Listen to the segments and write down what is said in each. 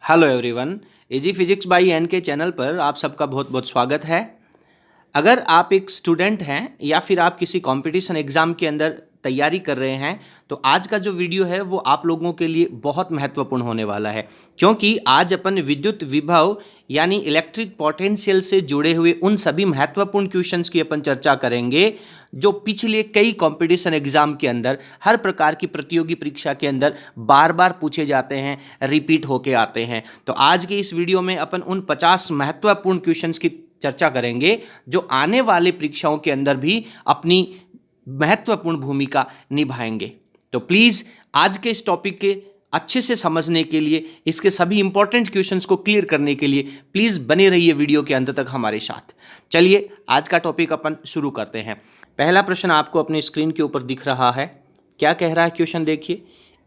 Hello everyone, easy physics by N K channel पर आप सबका बहुत बहुत स्वागत है। अगर आप एक स्टूडेंट हैं या फिर आप किसी कंपटीशन एग्ज़ाम के अंदर तैयारी कर रहे हैं तो आज का जो वीडियो है वो आप लोगों के लिए बहुत महत्वपूर्ण होने वाला है, क्योंकि आज अपन विद्युत विभव यानी इलेक्ट्रिक पोटेंशियल से जुड़े हुए उन सभी महत्वपूर्ण क्वेश्चंस की अपन चर्चा करेंगे जो पिछले कई कंपटीशन एग्जाम के अंदर, हर प्रकार की प्रतियोगी परीक्षा के अंदर बार बार पूछे जाते हैं, रिपीट होके आते हैं। तो आज के इस वीडियो में अपन उन 50 महत्वपूर्ण क्वेश्चंस की चर्चा करेंगे जो आने वाले परीक्षाओं के अंदर भी अपनी महत्वपूर्ण भूमिका निभाएंगे। तो प्लीज़ आज के इस टॉपिक के अच्छे से समझने के लिए, इसके सभी इंपॉर्टेंट क्वेश्चंस को क्लियर करने के लिए प्लीज़ बने रहिए वीडियो के अंत तक हमारे साथ। चलिए आज का टॉपिक अपन शुरू करते हैं। पहला प्रश्न आपको अपनी स्क्रीन के ऊपर दिख रहा है। क्या कह रहा है क्वेश्चन देखिए।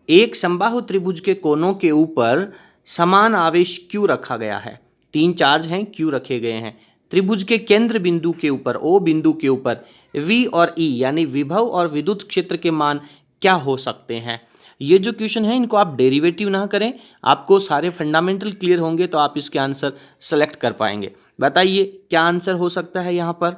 एक समबाहु त्रिभुज के कोनों के ऊपर समान आवेश Q रखा गया है। 3 चार्ज हैं, Q रखे गए हैं। त्रिभुज के केंद्र बिंदु के ऊपर, O बिंदु के ऊपर V और E यानी विभव और विद्युत क्षेत्र के मान क्या हो सकते हैं। ये जो क्वेश्चन है इनको आप डेरिवेटिव ना करें, आपको सारे फंडामेंटल क्लियर होंगे तो आप इसके आंसर सेलेक्ट कर पाएंगे। बताइए क्या आंसर हो सकता है यहाँ पर।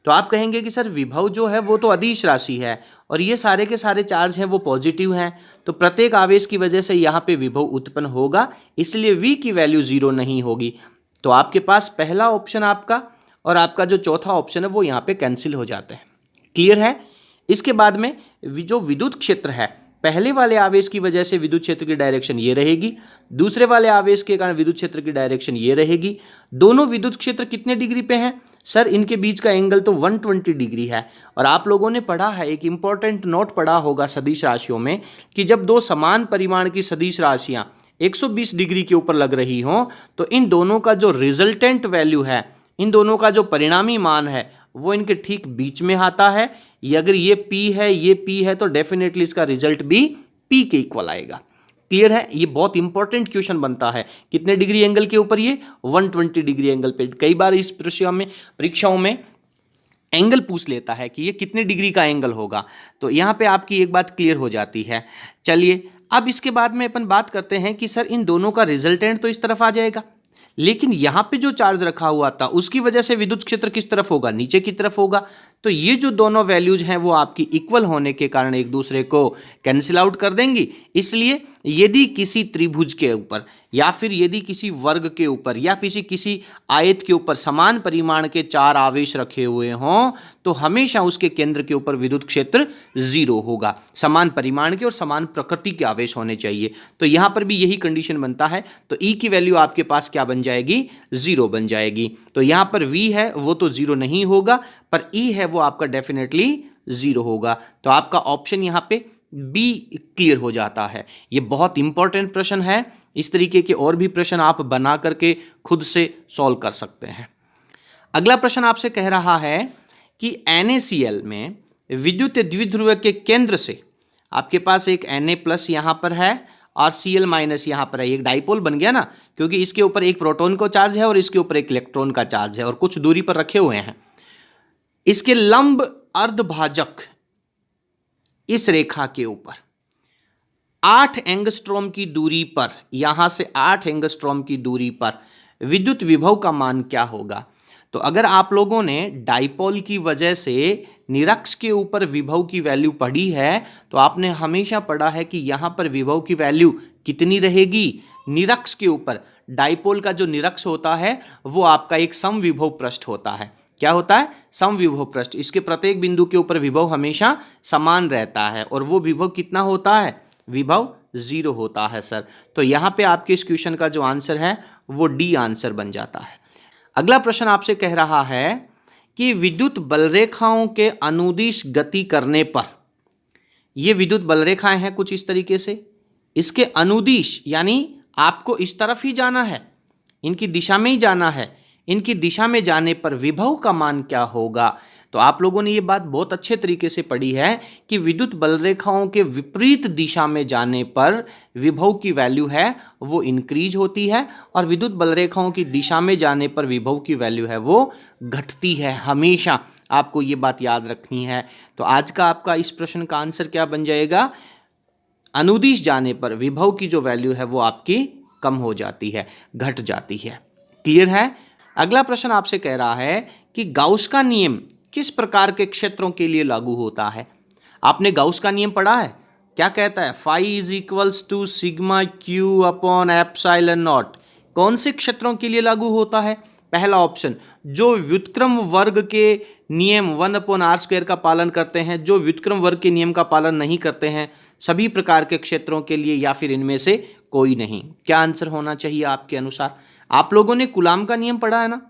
तो आप कहेंगे कि सर विभव जो है वो तो अदिश राशि है और ये सारे के सारे चार्ज हैं वो पॉजिटिव हैं, तो प्रत्येक आवेश की वजह से यहाँ पे विभव उत्पन्न होगा, इसलिए V की वैल्यू 0 नहीं होगी। तो आपके पास पहला ऑप्शन आपका और आपका जो चौथा ऑप्शन है वो यहाँ पे कैंसिल हो जाते हैं। क्लियर है। इसके बाद में जो विद्युत क्षेत्र है, पहले वाले आवेश की वजह से विद्युत क्षेत्र की डायरेक्शन ये रहेगी, दूसरे वाले आवेश के कारण विद्युत क्षेत्र की डायरेक्शन ये रहेगी। दोनों विद्युत क्षेत्र कितने डिग्री पे हैं सर, इनके बीच का एंगल तो 120 डिग्री है। और आप लोगों ने पढ़ा है, एक इंपॉर्टेंट नोट पढ़ा होगा सदिश राशियों में, कि जब दो समान परिमाण की सदिश राशियां 120 डिग्री के ऊपर लग रही हों तो इन दोनों का जो रिजल्टेंट वैल्यू है, इन दोनों का जो परिणामी मान है वो इनके ठीक बीच में आता है। अगर ये P है, ये P है, तो डेफिनेटली इसका रिजल्ट भी P के इक्वल आएगा। क्लियर है। ये बहुत इंपॉर्टेंट क्वेश्चन बनता है। कितने डिग्री एंगल के ऊपर, ये 120 डिग्री एंगल पे। कई बार इस परीक्षाओं में एंगल पूछ लेता है कि ये कितने डिग्री का एंगल होगा, तो यहाँ पे आपकी एक बात क्लियर हो जाती है। चलिए अब इसके बाद में अपन बात करते हैं कि सर इन दोनों का रिजल्टेंट तो इस तरफ आ जाएगा, लेकिन यहाँ पे जो चार्ज रखा हुआ था उसकी वजह से विद्युत क्षेत्र किस तरफ होगा, नीचे की तरफ होगा। तो ये जो दोनों वैल्यूज हैं वो आपकी इक्वल होने के कारण एक दूसरे को कैंसिल आउट कर देंगी। इसलिए यदि किसी त्रिभुज के ऊपर या फिर यदि किसी वर्ग के ऊपर या किसी आयत के ऊपर समान परिमाण के 4 आवेश रखे हुए हों तो हमेशा उसके केंद्र के ऊपर विद्युत क्षेत्र 0 होगा। समान परिमाण के और समान प्रकृति के आवेश होने चाहिए। तो यहाँ पर भी यही कंडीशन बनता है। तो E की वैल्यू आपके पास क्या बन जाएगी, 0 बन जाएगी। तो यहाँ पर V है वो तो 0 नहीं होगा, पर E है वो आपका डेफिनेटली 0 होगा। तो आपका ऑप्शन यहाँ पे B क्लियर हो जाता है। ये बहुत इंपॉर्टेंट प्रश्न है। इस तरीके के और भी प्रश्न आप बना करके खुद से सॉल्व कर सकते हैं। अगला प्रश्न आपसे कह रहा है कि NaCl में विद्युत द्विध्रुव के केंद्र से आपके पास एक Na+ यहाँ पर है और Cl- यहाँ पर है। एक डाइपोल बन गया ना, क्योंकि इसके ऊपर एक प्रोटॉन का चार्ज है और इसके ऊपर एक इलेक्ट्रॉन का चार्ज है और कुछ दूरी पर रखे हुए हैं। इसके लंब अर्धभाजक इस रेखा के ऊपर 8 एंगस्ट्रॉम की दूरी पर, यहां से 8 एंगस्ट्रॉम की दूरी पर विद्युत विभव का मान क्या होगा। तो अगर आप लोगों ने डाइपोल की वजह से निरक्ष के ऊपर विभव की वैल्यू पढ़ी है तो आपने हमेशा पढ़ा है कि यहां पर विभव की वैल्यू कितनी रहेगी, निरक्ष के ऊपर। डाइपोल का जो निरक्ष होता है वो आपका एक समविभव पृष्ठ होता है। क्या होता है, समविभव पृष्ठ। इसके प्रत्येक बिंदु के ऊपर विभव हमेशा समान रहता है और वो विभव कितना होता है, विभव 0 होता है सर। तो यहाँ पे आपके इस क्वेश्चन का जो आंसर है वो D आंसर बन जाता है। अगला प्रश्न आपसे कह रहा है कि विद्युत बलरेखाओं के अनुदिश गति करने पर, ये विद्युत बलरेखाएं हैं कुछ इस तरीके से, इसके अनुदिश यानी आपको इस तरफ ही जाना है, इनकी दिशा में ही जाना है, इनकी दिशा में जाने पर विभव का मान क्या होगा। तो आप लोगों ने ये बात बहुत अच्छे तरीके से पढ़ी है कि विद्युत बलरेखाओं के विपरीत दिशा में जाने पर विभव की वैल्यू है वो इंक्रीज होती है और विद्युत बलरेखाओं की दिशा में जाने पर विभव की वैल्यू है वो घटती है। हमेशा आपको ये बात याद रखनी है। तो आज का आपका इस प्रश्न का आंसर क्या बन जाएगा, अनुदिश जाने पर विभव की जो वैल्यू है वो आपकी कम हो जाती है, घट जाती है। क्लियर है? अगला प्रश्न आपसे कह रहा है कि गाउस का नियम किस प्रकार के क्षेत्रों के लिए लागू होता है। आपने गाउस का नियम पढ़ा है? क्या कहता है? Phi is equals to sigma Q upon epsilon naught. कौन से क्षेत्रों के लिए लागू होता है? पहला ऑप्शन, जो व्युत्क्रम वर्ग के नियम 1/r² का पालन करते हैं, जो व्युत्क्रम वर्ग के नियम का पालन नहीं करते हैं, सभी प्रकार के क्षेत्रों के लिए, या फिर इनमें से कोई नहीं। क्या आंसर होना चाहिए आपके अनुसार? आप लोगों ने कूलाम का नियम पढ़ा है ना,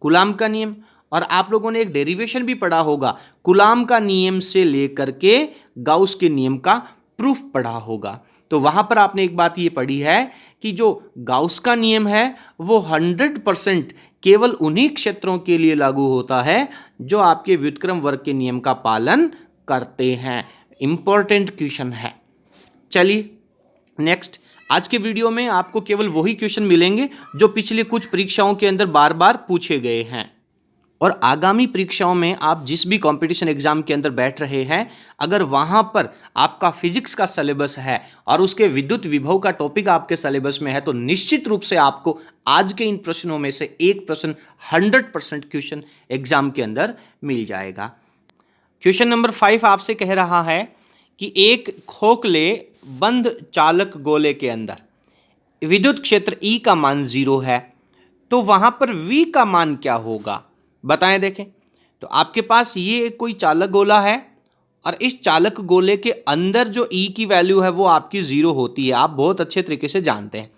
कूलाम का नियम, और आप लोगों ने एक डेरिवेशन भी पढ़ा होगा, कूलाम का नियम से लेकर के गाउस के नियम का प्रूफ पढ़ा होगा। तो वहां पर आपने एक बात ये पढ़ी है कि जो गाउस का नियम है वो 100% केवल उन्हीं क्षेत्रों के लिए लागू होता है जो आपके व्युत्क्रम वर्ग के नियम का पालन करते हैं। इंपॉर्टेंट क्वेश्चन है। चलिए नेक्स्ट, आज के वीडियो में आपको केवल वही क्वेश्चन मिलेंगे जो पिछले कुछ परीक्षाओं के अंदर बार बार पूछे गए हैं, और आगामी परीक्षाओं में आप जिस भी कंपटीशन एग्जाम के अंदर बैठ रहे हैं, अगर वहां पर आपका फिजिक्स का सिलेबस है और उसके विद्युत विभव का टॉपिक आपके सिलेबस में है, तो निश्चित रूप से आपको आज के इन प्रश्नों में से एक प्रश्न 100% क्वेश्चन एग्जाम के अंदर मिल जाएगा। क्वेश्चन नंबर 5 आपसे कह रहा है कि एक खोखले बंद चालक गोले के अंदर विद्युत क्षेत्र E का मान 0 है, तो वहां पर V का मान क्या होगा, बताएं। देखें तो आपके पास ये कोई चालक गोला है और इस चालक गोले के अंदर जो E की वैल्यू है वो आपकी 0 होती है। आप बहुत अच्छे तरीके से जानते हैं,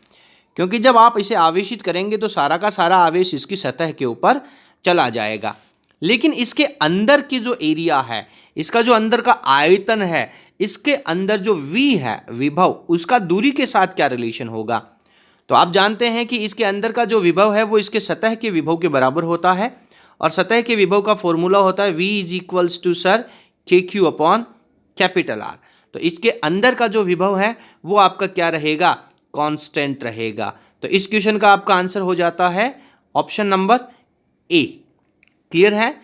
क्योंकि जब आप इसे आवेशित करेंगे तो सारा का सारा आवेश इसकी सतह के ऊपर चला जाएगा। लेकिन इसके अंदर की जो एरिया है, इसका जो अंदर का आयतन है, इसके अंदर जो V है विभव, उसका दूरी के साथ क्या रिलेशन होगा। तो आप जानते हैं कि इसके अंदर का जो विभव है वो इसके सतह के विभव के बराबर होता है, और सतह के विभव का फॉर्मूला होता है V is equals to sir KQ upon capital R। तो इसके अंदर का जो विभव है वो आपका क्या रहेगा, कांस्टेंट रहेगा। तो इस क्वेश्चन का आपका आंसर हो जाता है ऑप्शन नंबर ए। क्लियर है?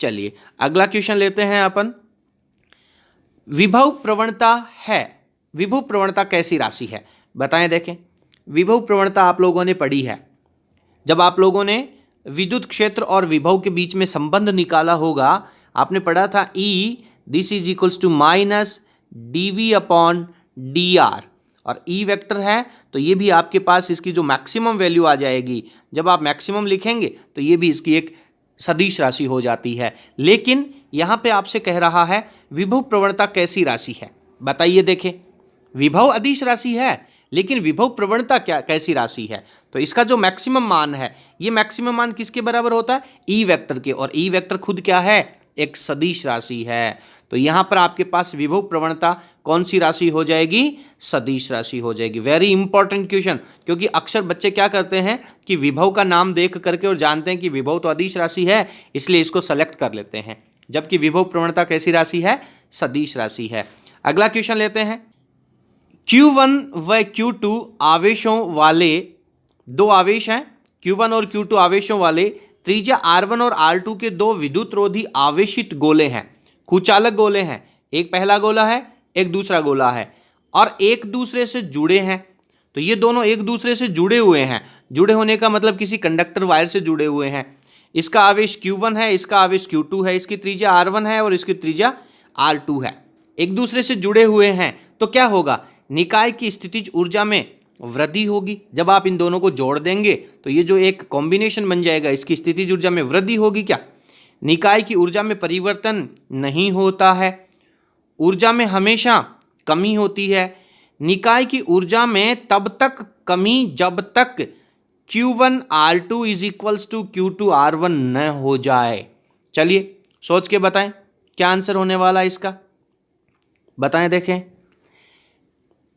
चलिए अगला क्वेश्चन लेते हैं अपन। विभव प्रवणता है, विभव प्रवणता कैसी राशि है, बताएं। देखें विभव प्रवणता आप लोगों ने पढ़ी है, जब आप लोगों ने विद्युत क्षेत्र और विभव के बीच में संबंध निकाला होगा, आपने पढ़ा था E this is equals to minus dV upon dr, और E वेक्टर है तो ये भी आपके पास इसकी जो मैक्सिमम वैल्यू आ जाएगी, जब आप मैक्सिमम लिखेंगे तो ये भी इसकी एक सदिश राशि हो जाती है। लेकिन यहाँ पे आपसे कह रहा है विभव प्रवणता कैसी राशि है, बताइए। देखें विभव अदिश राशि है, लेकिन विभव प्रवणता क्या कैसी राशि है, तो इसका जो मैक्सिमम मान है, ये मैक्सिमम मान किसके बराबर होता है, E वेक्टर के, और E वेक्टर खुद क्या है, एक सदिश राशि है। तो यहां पर आपके पास विभव प्रवणता कौन सी राशि हो जाएगी, सदिश राशि हो जाएगी। वेरी इंपॉर्टेंट क्वेश्चन, क्योंकि अक्सर बच्चे क्या करते हैं कि विभव का नाम देख करके और जानते हैं कि विभव तो अदिश राशि है, इसलिए इसको सेलेक्ट कर लेते हैं, जबकि विभव प्रवणता कैसी राशि है, सदिश राशि है। अगला क्वेश्चन लेते हैं। Q1 व Q2 आवेशों वाले दो आवेश हैं, Q1 और Q2 आवेशों वाले त्रिज्या R1 और R2 के दो विद्युत रोधी आवेशित गोले हैं, कुचालक गोले हैं। एक पहला गोला है, एक दूसरा गोला है, और एक दूसरे से जुड़े हैं। तो ये दोनों एक दूसरे से जुड़े हुए हैं, जुड़े होने का मतलब किसी कंडक्टर वायर से जुड़े हुए हैं। इसका आवेश Q1 है, इसका आवेश Q2 है, इसकी त्रिज्या R1 है और इसकी त्रिज्या R2 है। एक दूसरे से जुड़े हुए हैं तो क्या होगा, निकाय की स्थितिज ऊर्जा में वृद्धि होगी। जब आप इन दोनों को जोड़ देंगे तो ये जो एक कॉम्बिनेशन बन जाएगा, इसकी स्थितिज ऊर्जा में वृद्धि होगी। क्या, निकाय की ऊर्जा में परिवर्तन नहीं होता है, ऊर्जा में हमेशा कमी होती है। निकाय की ऊर्जा में तब तक कमी जब तक Q1 R2 is equals to Q2 R1 न हो जाए। चलिए सोच के बताएं क्या आंसर होने वाला है इसका, बताएं। देखें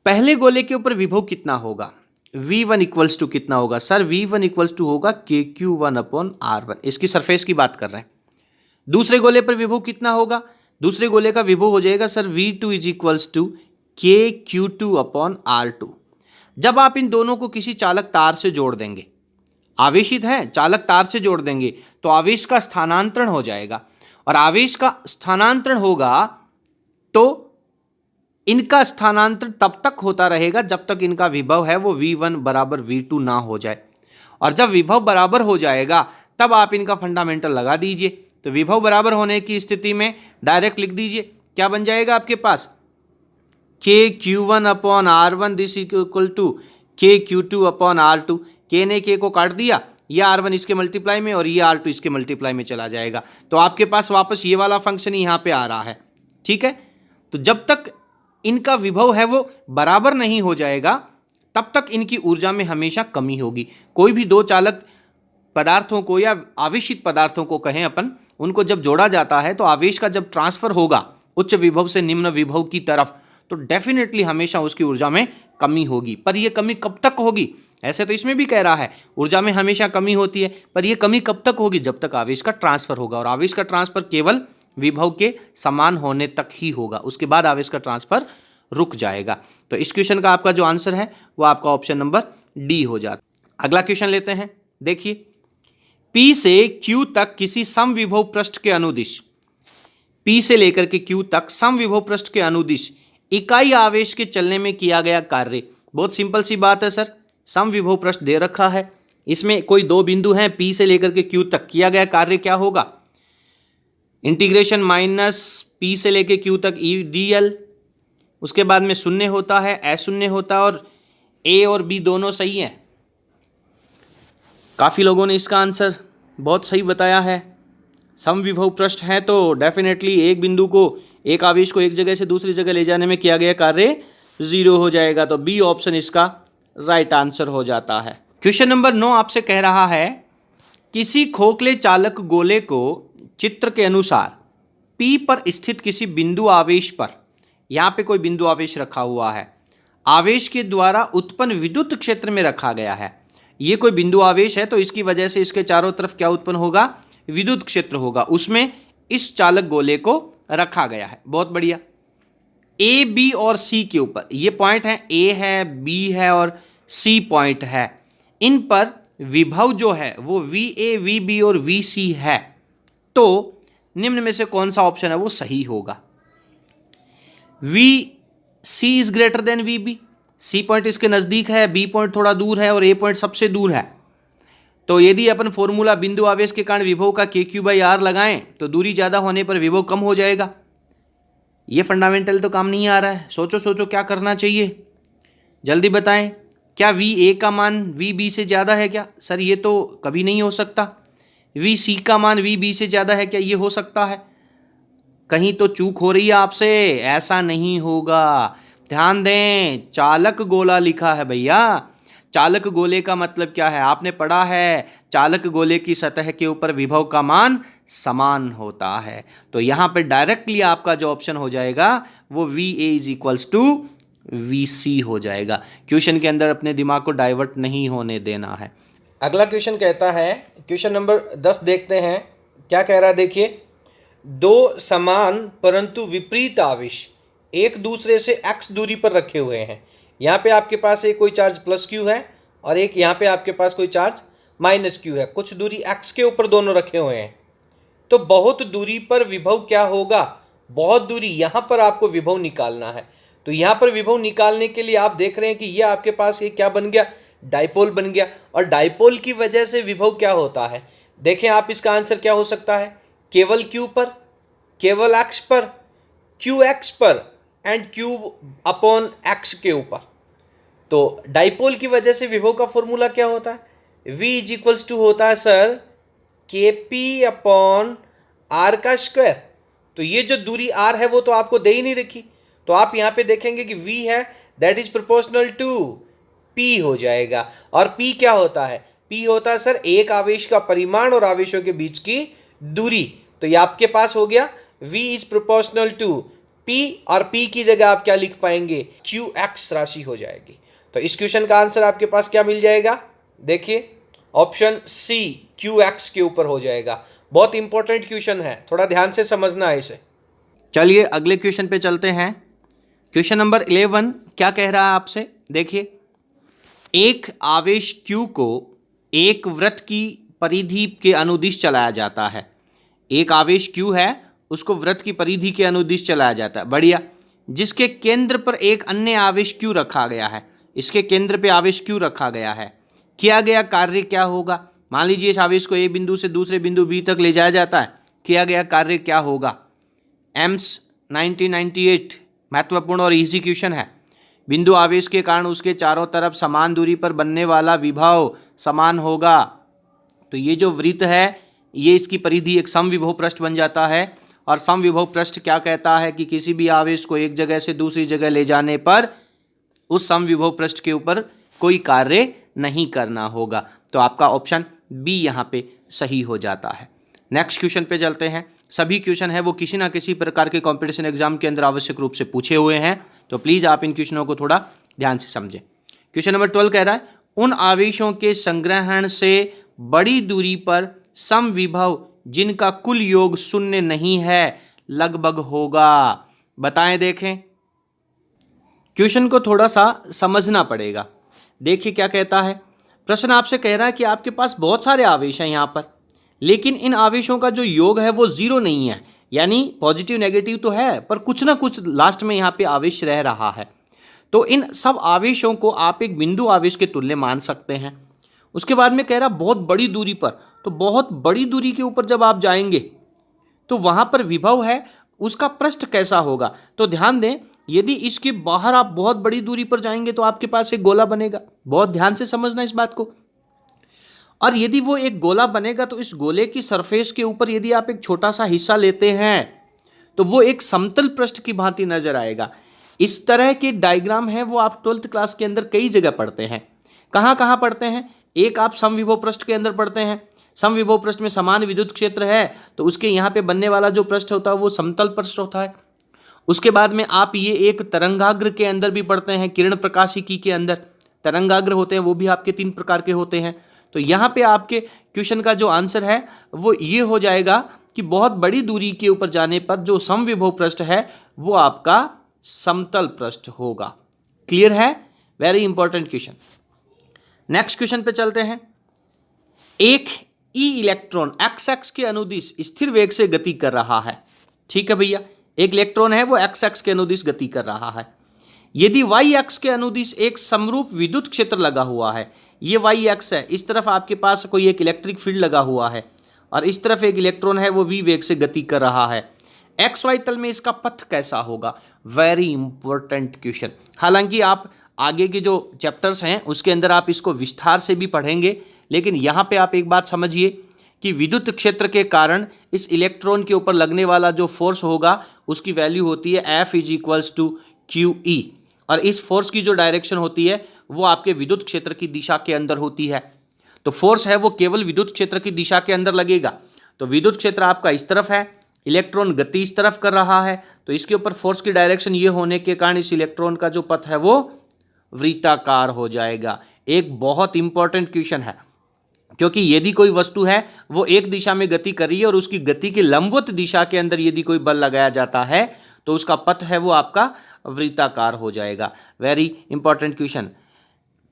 पहले गोले के ऊपर विभव कितना होगा, V1 इक्वल्स टू कितना होगा, सर V1 इक्वल्स टू होगा KQ1 अपॉन R1, इसकी सरफेस की बात कर रहे हैं। दूसरे गोले पर विभव कितना होगा, दूसरे गोले का विभव हो जाएगा sir V2 is equals to KQ2 upon R2। जब आप इन दोनों को किसी चालक तार से जोड़ देंगे, आवेशित है, चालक तार से जोड़ देंगे तो आवेश का स्थानांतरण हो जाएगा, और आवेश का स्थानांतरण होगा तो इनका स्थानांतरण तब तक होता रहेगा जब तक इनका विभव है वो v1 बराबर v2 ना हो जाए, और जब विभव बराबर हो जाएगा तब आप इनका फंडामेंटल लगा दीजिए। तो विभव बराबर होने की स्थिति में डायरेक्ट लिख दीजिए, क्या बन जाएगा आपके पास K Q one upon R one this equal to K Q two upon R two. K ने के को काट दिया, ये आर वन इसके मल्टीप्लाई में और ये आर टू इसके मल्टीप्लाई में चला जाएगा, तो आपके पास वापस ये वाला फंक्शन यहाँ पे आ रहा है। ठीक है, तो जब तक इनका विभव है वो बराबर नहीं हो जाएगा तब तक इनकी ऊर्जा में हमेशा कमी होगी। कोई भी दो चालक पदार्थों को या आवेशित पदार्थों को कहें अपन, उनको जब जोड़ा जाता है तो आवेश का जब ट्रांसफर होगा उच्च विभव से निम्न विभव की तरफ, तो डेफिनेटली हमेशा उसकी ऊर्जा में कमी होगी। पर यह कमी कब तक होगी? ऐसे तो इसमें भी कह रहा है ऊर्जा में हमेशा कमी होती है, पर यह कमी कब तक होगी? जब तक आवेश का ट्रांसफर होगा, और आवेश का ट्रांसफर केवल विभव के समान होने तक ही होगा, उसके बाद आवेश का ट्रांसफर रुक जाएगा। तो इस क्वेश्चन का आपका जो आंसर है वो आपका ऑप्शन नंबर डी हो जाता है। अगला क्वेश्चन लेते हैं, देखिए P से Q तक किसी समविभव पृष्ठ के अनुदिश, P से लेकर के Q तक समविभव पृष्ठ के अनुदिश इकाई आवेश के चलने में किया गया कार्य। बहुत सिंपल सी बात है सर, समविभव पृष्ठ दे रखा है, इसमें कोई दो बिंदु हैं, P से लेकर के Q तक किया गया कार्य क्या होगा? इंटीग्रेशन माइनस P से लेकर Q तक ई डी एल, उसके बाद में शून्य होता है, अशून्य होता है, और A और B दोनों सही हैं। काफ़ी लोगों ने इसका आंसर बहुत सही बताया है। समविभव पृष्ठ है तो डेफिनेटली एक बिंदु को, एक आवेश को एक जगह से दूसरी जगह ले जाने में किया गया कार्य 0 हो जाएगा, तो बी ऑप्शन इसका राइट आंसर हो जाता है। क्वेश्चन नंबर 9 आपसे कह रहा है किसी खोखले चालक गोले को चित्र के अनुसार P पर स्थित किसी बिंदु आवेश पर, यहाँ पे कोई बिंदु आवेश रखा हुआ है, आवेश के द्वारा उत्पन्न विद्युत क्षेत्र में रखा गया है। ये कोई बिंदु आवेश है तो इसकी वजह से इसके चारों तरफ क्या उत्पन्न होगा? विद्युत क्षेत्र होगा, उसमें इस चालक गोले को रखा गया है। बहुत बढ़िया। ए बी और सी के ऊपर ये पॉइंट है, ए है, बी है और सी पॉइंट है, इन पर विभव जो है वो वी ए, वी बी और वी सी है। तो निम्न में से कौन सा ऑप्शन है वो सही होगा? V C is greater than V B, C point इसके नज़दीक है, बी पॉइंट थोड़ा दूर है और ए पॉइंट सबसे दूर है। तो यदि अपन फॉर्मूला बिंदु आवेश के कारण विभव का के क्यू बाई आर लगाएं तो दूरी ज़्यादा होने पर विभव कम हो जाएगा। ये फंडामेंटल तो काम नहीं आ रहा है, सोचो सोचो क्या करना चाहिए, जल्दी बताएं। क्या वी ए का मान वी बी से ज़्यादा है क्या? सर ये तो कभी नहीं हो सकता। वी सी का मान वी बी से ज़्यादा है क्या? ये हो सकता है। कहीं तो चूक हो रही है आपसे, ऐसा नहीं होगा। ध्यान दें, चालक गोला लिखा है भैया। चालक गोले का मतलब क्या है? आपने पढ़ा है, चालक गोले की सतह के ऊपर विभव का मान समान होता है। तो यहाँ पे डायरेक्टली आपका जो ऑप्शन हो जाएगा वो V A is equals to V C हो जाएगा। क्वेश्चन के अंदर अपने दिमाग को डाइवर्ट नहीं होने देना है। अगला क्वेश्चन कहता है, क्वेश्चन नंबर 10 देखते हैं क्या कह रहा है। देखिए, दो समान परंतु विपरीत आवेश एक दूसरे से x दूरी पर रखे हुए हैं। यहाँ पे आपके पास एक कोई चार्ज प्लस क्यू है और एक यहाँ पे आपके पास कोई चार्ज माइनस क्यू है। कुछ दूरी x के ऊपर दोनों रखे हुए हैं। तो बहुत दूरी पर विभव क्या होगा? बहुत दूरी, यहाँ पर आपको विभव निकालना है। तो यहाँ पर विभव निकालने के लिए आप देख रहे हैं कि ये आपके पास ये क्या बन गया? डाइपोल बन गया। और डाइपोल की वजह से विभव क्या होता है? देखें आप, इसका आंसर क्या हो सकता है? केवल क्यू पर, केवल एक्स पर, क्यू एक्स पर एंड क्यू अपॉन एक्स के ऊपर। तो डाइपोल की वजह से विभव का फॉर्मूला क्या होता है? V इज इक्वल्स टू होता है सर के पी अपॉन आर का स्क्वायर। तो ये जो दूरी r है वो तो आपको दे ही नहीं रखी, तो आप यहाँ पे देखेंगे कि V है that is proportional to P हो जाएगा। और P क्या होता है? P होता है सर एक आवेश का परिमाण और आवेशों के बीच की दूरी। तो ये आपके पास हो गया V is proportional to P, और P की जगह आप क्या लिख पाएंगे? QX राशि हो जाएगी। तो इस क्वेश्चन का आंसर आपके पास क्या मिल जाएगा? देखिए ऑप्शन सी QX के ऊपर हो जाएगा। बहुत इंपॉर्टेंट क्वेश्चन है, थोड़ा ध्यान से समझना है इसे। चलिए अगले क्वेश्चन पे चलते हैं। क्वेश्चन नंबर 11 क्या कह रहा है आपसे? देखिए, एक आवेश Q को एक वृत्त की परिधि के अनुदिश चलाया जाता है। एक आवेश Q है, उसको वृत्त की परिधि के अनुदिश चलाया जाता है। बढ़िया। जिसके केंद्र पर एक अन्य आवेश क्यों रखा गया है, इसके केंद्र पे आवेश क्यों रखा गया है, किया गया कार्य क्या होगा। मान लीजिए इस आवेश को ए बिंदु से दूसरे बिंदु बी तक ले जाया जाता है, किया गया कार्य क्या होगा। एम्स 1998 महत्वपूर्ण और इजी क्वेश्चन है। बिंदु आवेश के कारण उसके चारों तरफ समान दूरी पर बनने वाला विभव समान होगा। तो ये जो वृत्त है, ये इसकी परिधि एक समविभव पृष्ठ बन जाता है। और समविभव पृष्ठ क्या कहता है कि किसी भी आवेश को एक जगह से दूसरी जगह ले जाने पर उस समविभव पृष्ठ के ऊपर कोई कार्य नहीं करना होगा। तो आपका ऑप्शन बी यहाँ पे सही हो जाता है। नेक्स्ट क्वेश्चन पे चलते हैं। सभी क्वेश्चन है वो किसी ना किसी प्रकार के कंपटीशन एग्जाम के अंदर आवश्यक रूप से पूछे हुए हैं, तो प्लीज आप इन क्वेश्चनों को थोड़ा ध्यान से समझें। क्वेश्चन नंबर 12 कह रहा है उन आवेशों के संग्रहण से बड़ी दूरी पर समविभव जिनका कुल योग शून्य नहीं है लगभग होगा। बताएं, देखें, क्वेश्चन को थोड़ा सा समझना पड़ेगा। देखिए क्या कहता है, प्रश्न आपसे कह रहा है कि आपके पास बहुत सारे आवेश हैं यहाँ पर, लेकिन इन आवेशों का जो योग है वो जीरो नहीं है, यानी पॉजिटिव नेगेटिव तो है पर कुछ ना कुछ लास्ट में यहाँ पे आवेश रह रहा है। तो इन सब आवेशों को आप एक बिंदु आवेश के तुल्य मान सकते हैं। उसके बाद में कह रहा बहुत बड़ी दूरी पर, तो बहुत बड़ी दूरी के ऊपर जब आप जाएंगे तो वहां पर विभव है, उसका पृष्ठ कैसा होगा। तो ध्यान दें, यदि इसके बाहर आप बहुत बड़ी दूरी पर जाएंगे तो आपके पास एक गोला बनेगा। बहुत ध्यान से समझना इस बात को। और यदि वो एक गोला बनेगा तो इस गोले की सरफेस के ऊपर यदि आप एक छोटा सा हिस्सा लेते हैं तो वो एक समतल पृष्ठ की भांति नजर आएगा। इस तरह के डायग्राम है वो आप 12th क्लास के अंदर कई जगह पढ़ते हैं। कहाँ कहाँ पढ़ते हैं, एक आप समविभव पृष्ठ के अंदर पढ़ते हैं। समविभव पृष्ठ में समान विद्युत क्षेत्र है तो उसके यहाँ पे बनने वाला जो पृष्ठ होता है वो समतल पृष्ठ होता है। उसके बाद में आप ये एक तरंगाग्र के अंदर भी पढ़ते हैं, किरण प्रकाशिकी के अंदर तरंगाग्र होते हैं, वो भी आपके 3 प्रकार के होते हैं। तो यहाँ पे आपके क्वेश्चन का जो आंसर है वो ये हो जाएगा कि बहुत बड़ी दूरी के ऊपर जाने पर जो समविभव पृष्ठ है वो आपका समतल पृष्ठ होगा। क्लियर है, very important question. Next question पे चलते हैं। एक ई इलेक्ट्रॉन एक्स एक्स के अनुदिश स्थिर वेग से गति कर रहा है। ठीक है भैया, एक इलेक्ट्रॉन है वो एक्स एक्स के अनुदिश गति कर रहा है। यदि वाई एक्स के अनुदिश एक समरूप विद्युत क्षेत्र लगा हुआ है, ये वाई एक्स है, इस तरफ आपके पास कोई एक इलेक्ट्रिक फील्ड लगा हुआ है और इस तरफ एक इलेक्ट्रॉन है वो वी वेग से गति कर रहा है, एक्स वाई तल में इसका पथ कैसा होगा। Very important question. हालांकि आप आगे के जो चैप्टर्स हैं उसके अंदर आप इसको विस्तार से भी पढ़ेंगे, लेकिन यहाँ पे आप एक बात समझिए कि विद्युत क्षेत्र के कारण इस इलेक्ट्रॉन के ऊपर लगने वाला जो फोर्स होगा उसकी वैल्यू होती है F = QE, और इस फोर्स की जो डायरेक्शन होती है वो आपके विद्युत क्षेत्र की दिशा के अंदर होती है। तो फोर्स है वो केवल विद्युत क्षेत्र की दिशा के अंदर लगेगा। तो विद्युत क्षेत्र आपका इस तरफ है, इलेक्ट्रॉन गति इस तरफ कर रहा है, तो इसके ऊपर फोर्स की डायरेक्शन ये होने के कारण इस इलेक्ट्रॉन का जो पथ है वो वृत्ताकार हो जाएगा। एक बहुत इंपॉर्टेंट क्वेश्चन है, क्योंकि यदि कोई वस्तु है वो एक दिशा में गति कर रही है और उसकी गति के लंबवत दिशा के अंदर यदि कोई बल लगाया जाता है तो उसका पथ है वो आपका वृत्ताकार हो जाएगा। वेरी इंपॉर्टेंट क्वेश्चन,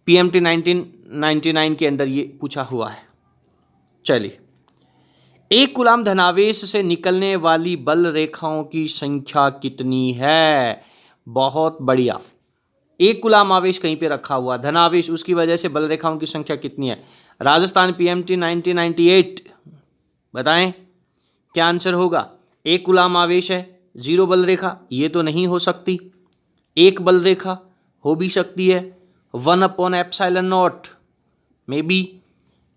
PMT 1999 के अंदर ये पूछा हुआ है। चलिए, एक कूलाम धनावेश से निकलने वाली बल रेखाओं की संख्या कितनी है। बहुत बढ़िया, एक कूलाम आवेश कहीं पे रखा हुआ धनावेश, उसकी वजह से बल रेखाओं की संख्या कितनी है। राजस्थान PMT 1998, बताएं क्या आंसर होगा। एक कूलाम आवेश है, 0 बल रेखा, ये तो नहीं हो सकती। एक बल रेखा हो भी सकती है, 1/ε0, मे बी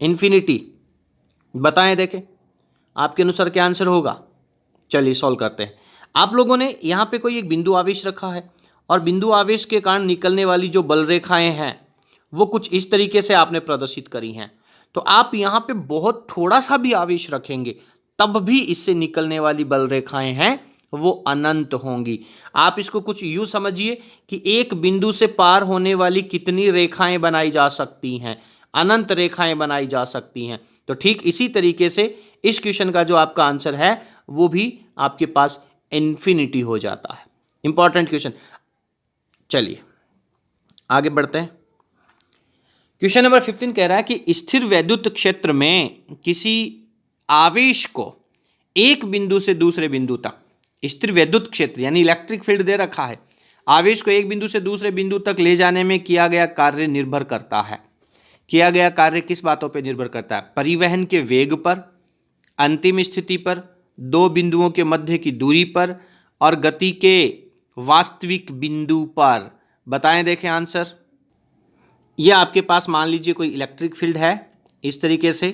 इन्फिनिटी। बताएं, देखें आपके अनुसार क्या आंसर होगा। चलिए सॉल्व करते हैं। आप लोगों ने यहाँ पे कोई एक बिंदु आवेश रखा है और बिंदु आवेश के कारण निकलने वाली जो बल रेखाएं हैं वो कुछ इस तरीके से आपने प्रदर्शित करी हैं। तो आप यहाँ पे बहुत थोड़ा सा भी आवेश रखेंगे तब भी इससे निकलने वाली बल रेखाएं हैं वो अनंत होंगी। आप इसको कुछ यूं समझिए कि एक बिंदु से पार होने वाली कितनी रेखाएं बनाई जा सकती हैं, अनंत रेखाएं बनाई जा सकती हैं। तो ठीक इसी तरीके से इस क्वेश्चन का जो आपका आंसर है वो भी आपके पास इन्फिनिटी हो जाता है। Important question. चलिए आगे बढ़ते हैं। क्वेश्चन नंबर 15 कह रहा है कि स्थिर वैद्युत क्षेत्र में किसी आवेश को एक बिंदु से दूसरे बिंदु तक स्थिर वैद्युत क्षेत्र यानी इलेक्ट्रिक फील्ड दे रखा है। आवेश को एक बिंदु से दूसरे बिंदु तक ले जाने में किया गया कार्य निर्भर करता है। किया गया कार्य किस बातों पर निर्भर करता है? परिवहन के वेग पर, अंतिम स्थिति पर, दो बिंदुओं के मध्य की दूरी पर और गति के वास्तविक बिंदु पर। बताएं, देखें आंसर। ये आपके पास मान लीजिए कोई इलेक्ट्रिक फील्ड है इस तरीके से,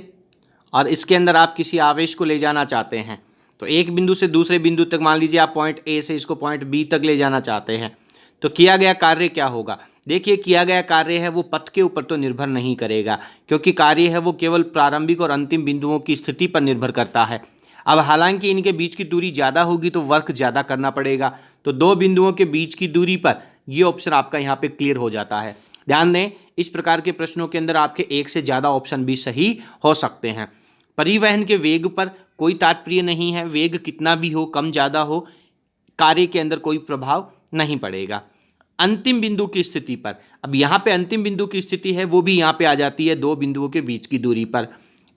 और इसके अंदर आप किसी आवेश को ले जाना चाहते हैं। तो एक बिंदु से दूसरे बिंदु तक, मान लीजिए आप पॉइंट ए से इसको पॉइंट बी तक ले जाना चाहते हैं, तो किया गया कार्य क्या होगा? देखिए, किया गया कार्य है वो पथ के ऊपर तो निर्भर नहीं करेगा, क्योंकि कार्य है वो केवल प्रारंभिक और अंतिम बिंदुओं की स्थिति पर निर्भर करता है। अब हालांकि इनके बीच की दूरी ज़्यादा होगी तो वर्क ज़्यादा करना पड़ेगा, तो दो बिंदुओं के बीच की दूरी पर ये ऑप्शन आपका यहाँ पे क्लियर हो जाता है। ध्यान दें, इस प्रकार के प्रश्नों के अंदर आपके एक से ज़्यादा ऑप्शन भी सही हो सकते हैं। परिवहन के वेग पर कोई तात्पर्य नहीं है, वेग कितना भी हो, कम ज़्यादा हो, कार्य के अंदर कोई प्रभाव नहीं पड़ेगा। अंतिम बिंदु की स्थिति पर, अब यहाँ पे अंतिम बिंदु की स्थिति है वो भी यहाँ पे आ जाती है दो बिंदुओं के बीच की दूरी पर।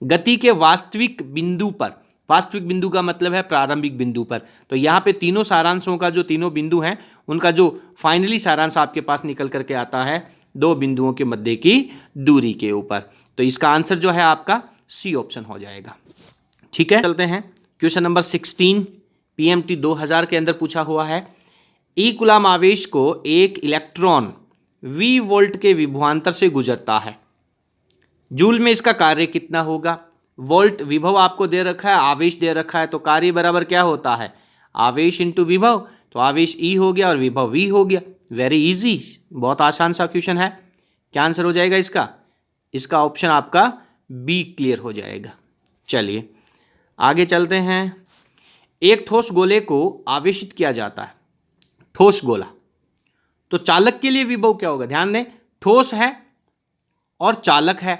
गति के वास्तविक बिंदु पर, वास्तविक बिंदु का मतलब है प्रारंभिक बिंदु पर, तो यहाँ पे तीनों सारांशों का जो तीनों बिंदु हैं उनका जो फाइनली सारांश आपके पास निकल करके आता है दो बिंदुओं के मध्य की दूरी के ऊपर। तो इसका आंसर जो है आपका सी ऑप्शन हो जाएगा। ठीक है, चलते हैं क्वेश्चन नंबर 16 पीएमटी 2000 के अंदर पूछा हुआ है। ई कूलाम आवेश को एक इलेक्ट्रॉन वी वोल्ट के विभवांतर से गुजरता है, जूल में इसका कार्य कितना होगा? वोल्ट विभव आपको दे रखा है, आवेश दे रखा है, तो कार्य बराबर क्या होता है? आवेश इंटू विभव, तो आवेश ई हो गया और विभव वी हो गया। वेरी इजी, बहुत आसान सा क्वेश्चन है। क्या आंसर हो जाएगा इसका? इसका ऑप्शन आपका बी क्लियर हो जाएगा। चलिए आगे चलते हैं। एक ठोस गोले को आवेशित किया जाता है, ठोस गोला, तो चालक के लिए विभव क्या होगा? ध्यान दें, ठोस है और चालक है,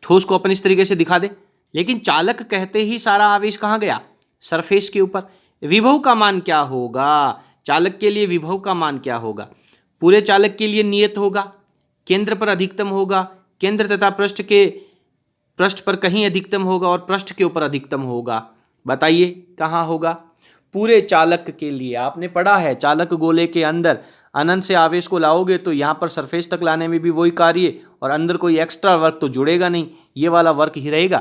ठोस को अपन इस तरीके से दिखा दे, लेकिन चालक कहते ही सारा आवेश कहाँ गया? सरफेस के ऊपर। विभव का मान क्या होगा? चालक के लिए विभव का मान क्या होगा? पूरे चालक के लिए नियत होगा, केंद्र पर अधिकतम होगा, केंद्र तथा पृष्ठ पर कहीं अधिकतम होगा और पृष्ठ के ऊपर अधिकतम होगा। बताइए कहाँ होगा? पूरे चालक के लिए आपने पढ़ा है, चालक गोले के अंदर अनंत से आवेश को लाओगे तो यहाँ पर सरफेस तक लाने में भी वही कार्य और अंदर कोई एक्स्ट्रा वर्क तो जुड़ेगा नहीं, ये वाला वर्क ही रहेगा।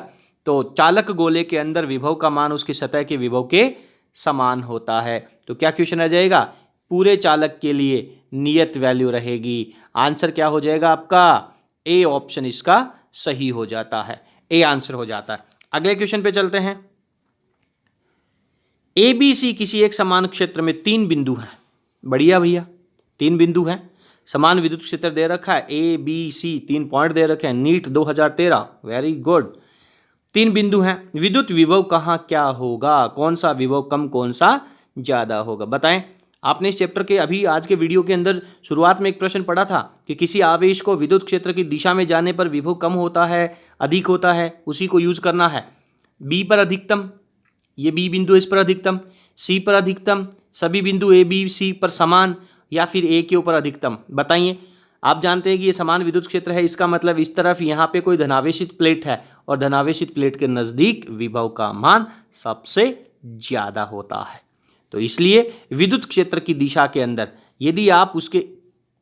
तो चालक गोले के अंदर विभव का मान उसकी सतह के विभव के समान होता है। तो क्या क्वेश्चन आ जाएगा? पूरे चालक के लिए नियत वैल्यू रहेगी। आंसर क्या हो जाएगा आपका? ए ऑप्शन इसका सही हो जाता है, ए आंसर हो जाता है। अगले क्वेश्चन पे चलते हैं। ए बी सी किसी एक समान क्षेत्र में तीन बिंदु हैं। बढ़िया भैया, तीन बिंदु हैं, समान विद्युत क्षेत्र दे रखा है, ए बी सी, तीन पॉइंट दे रखे हैं, नीट 2013, वेरी गुड। तीन बिंदु हैं, विद्युत विभव कहाँ क्या होगा? कौन सा विभव कम, कौन सा ज़्यादा होगा? बताएं। आपने इस चैप्टर के अभी आज के वीडियो के अंदर शुरुआत में एक प्रश्न पढ़ा था कि किसी आवेश को विद्युत क्षेत्र की दिशा में जाने पर विभव कम होता है, अधिक होता है, उसी को यूज करना है। बी पर अधिकतम, ये बी बिंदु इस पर अधिकतम, सी पर अधिकतम, सभी बिंदु ए बी सी पर समान, या फिर ए के ऊपर अधिकतम। बताइए। आप जानते हैं कि ये समान विद्युत क्षेत्र है, इसका मतलब इस तरफ यहाँ पे कोई धनावेशित प्लेट है और धनावेशित प्लेट के नज़दीक विभव का मान सबसे ज़्यादा होता है। तो इसलिए विद्युत क्षेत्र की दिशा के अंदर यदि आप उसके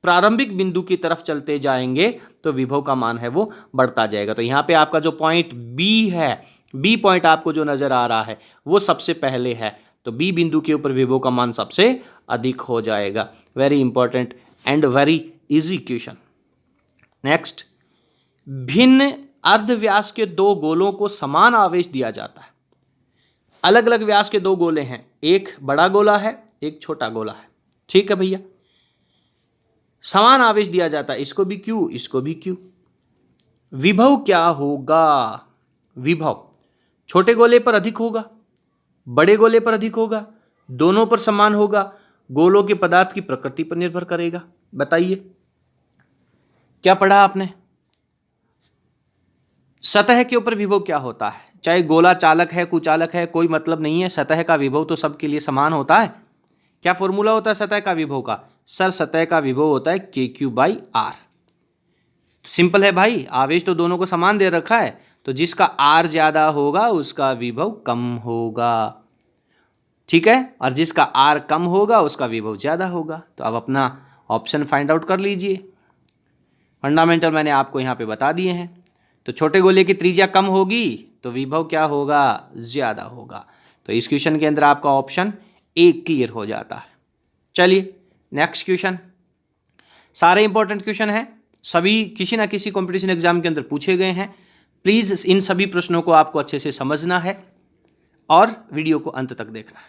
प्रारंभिक बिंदु की तरफ चलते जाएंगे तो विभव का मान है वो बढ़ता जाएगा। तो यहाँ पे आपका जो पॉइंट बी है, बी पॉइंट आपको जो नजर आ रहा है वो सबसे पहले है, तो बी बिंदु के ऊपर विभव का मान सबसे अधिक हो जाएगा। Very important and very easy question. Next, भिन्न अर्धव्यास के दो गोलों को समान आवेश दिया जाता है। अलग अलग व्यास के दो गोले हैं, एक बड़ा गोला है, एक छोटा गोला है। ठीक है भैया, समान आवेश दिया जाता है, इसको भी क्यू, इसको भी क्यू। विभव क्या होगा? विभव छोटे गोले पर अधिक होगा, बड़े गोले पर अधिक होगा, दोनों पर समान होगा, गोलों के पदार्थ की प्रकृति पर निर्भर करेगा। बताइए क्या पढ़ा आपने? सतह के ऊपर विभव क्या होता है? चाहे गोला चालक है, कुचालक है, कोई मतलब नहीं है, सतह का विभव तो सबके लिए समान होता है। क्या फॉर्मूला होता है सतह का विभव का? सर, सतह का विभव होता है KQ/R। सिंपल है भाई, आवेश तो दोनों को समान दे रखा है, तो जिसका R ज्यादा होगा उसका विभव कम होगा। ठीक है, और जिसका आर कम होगा उसका विभव ज़्यादा होगा। तो अब अपना ऑप्शन फाइंड आउट कर लीजिए। फंडामेंटल मैंने आपको यहाँ पे बता दिए हैं। तो छोटे गोले की त्रिज्या कम होगी तो विभव क्या होगा, ज़्यादा होगा। तो इस क्वेश्चन के अंदर आपका ऑप्शन ए क्लियर हो जाता है। चलिए नेक्स्ट क्वेश्चन। सारे इंपॉर्टेंट क्वेश्चन हैं, सभी किसी ना किसी कंपटीशन एग्जाम के अंदर पूछे गए हैं। प्लीज़ इन सभी प्रश्नों को आपको अच्छे से समझना है और वीडियो को अंत तक देखना है।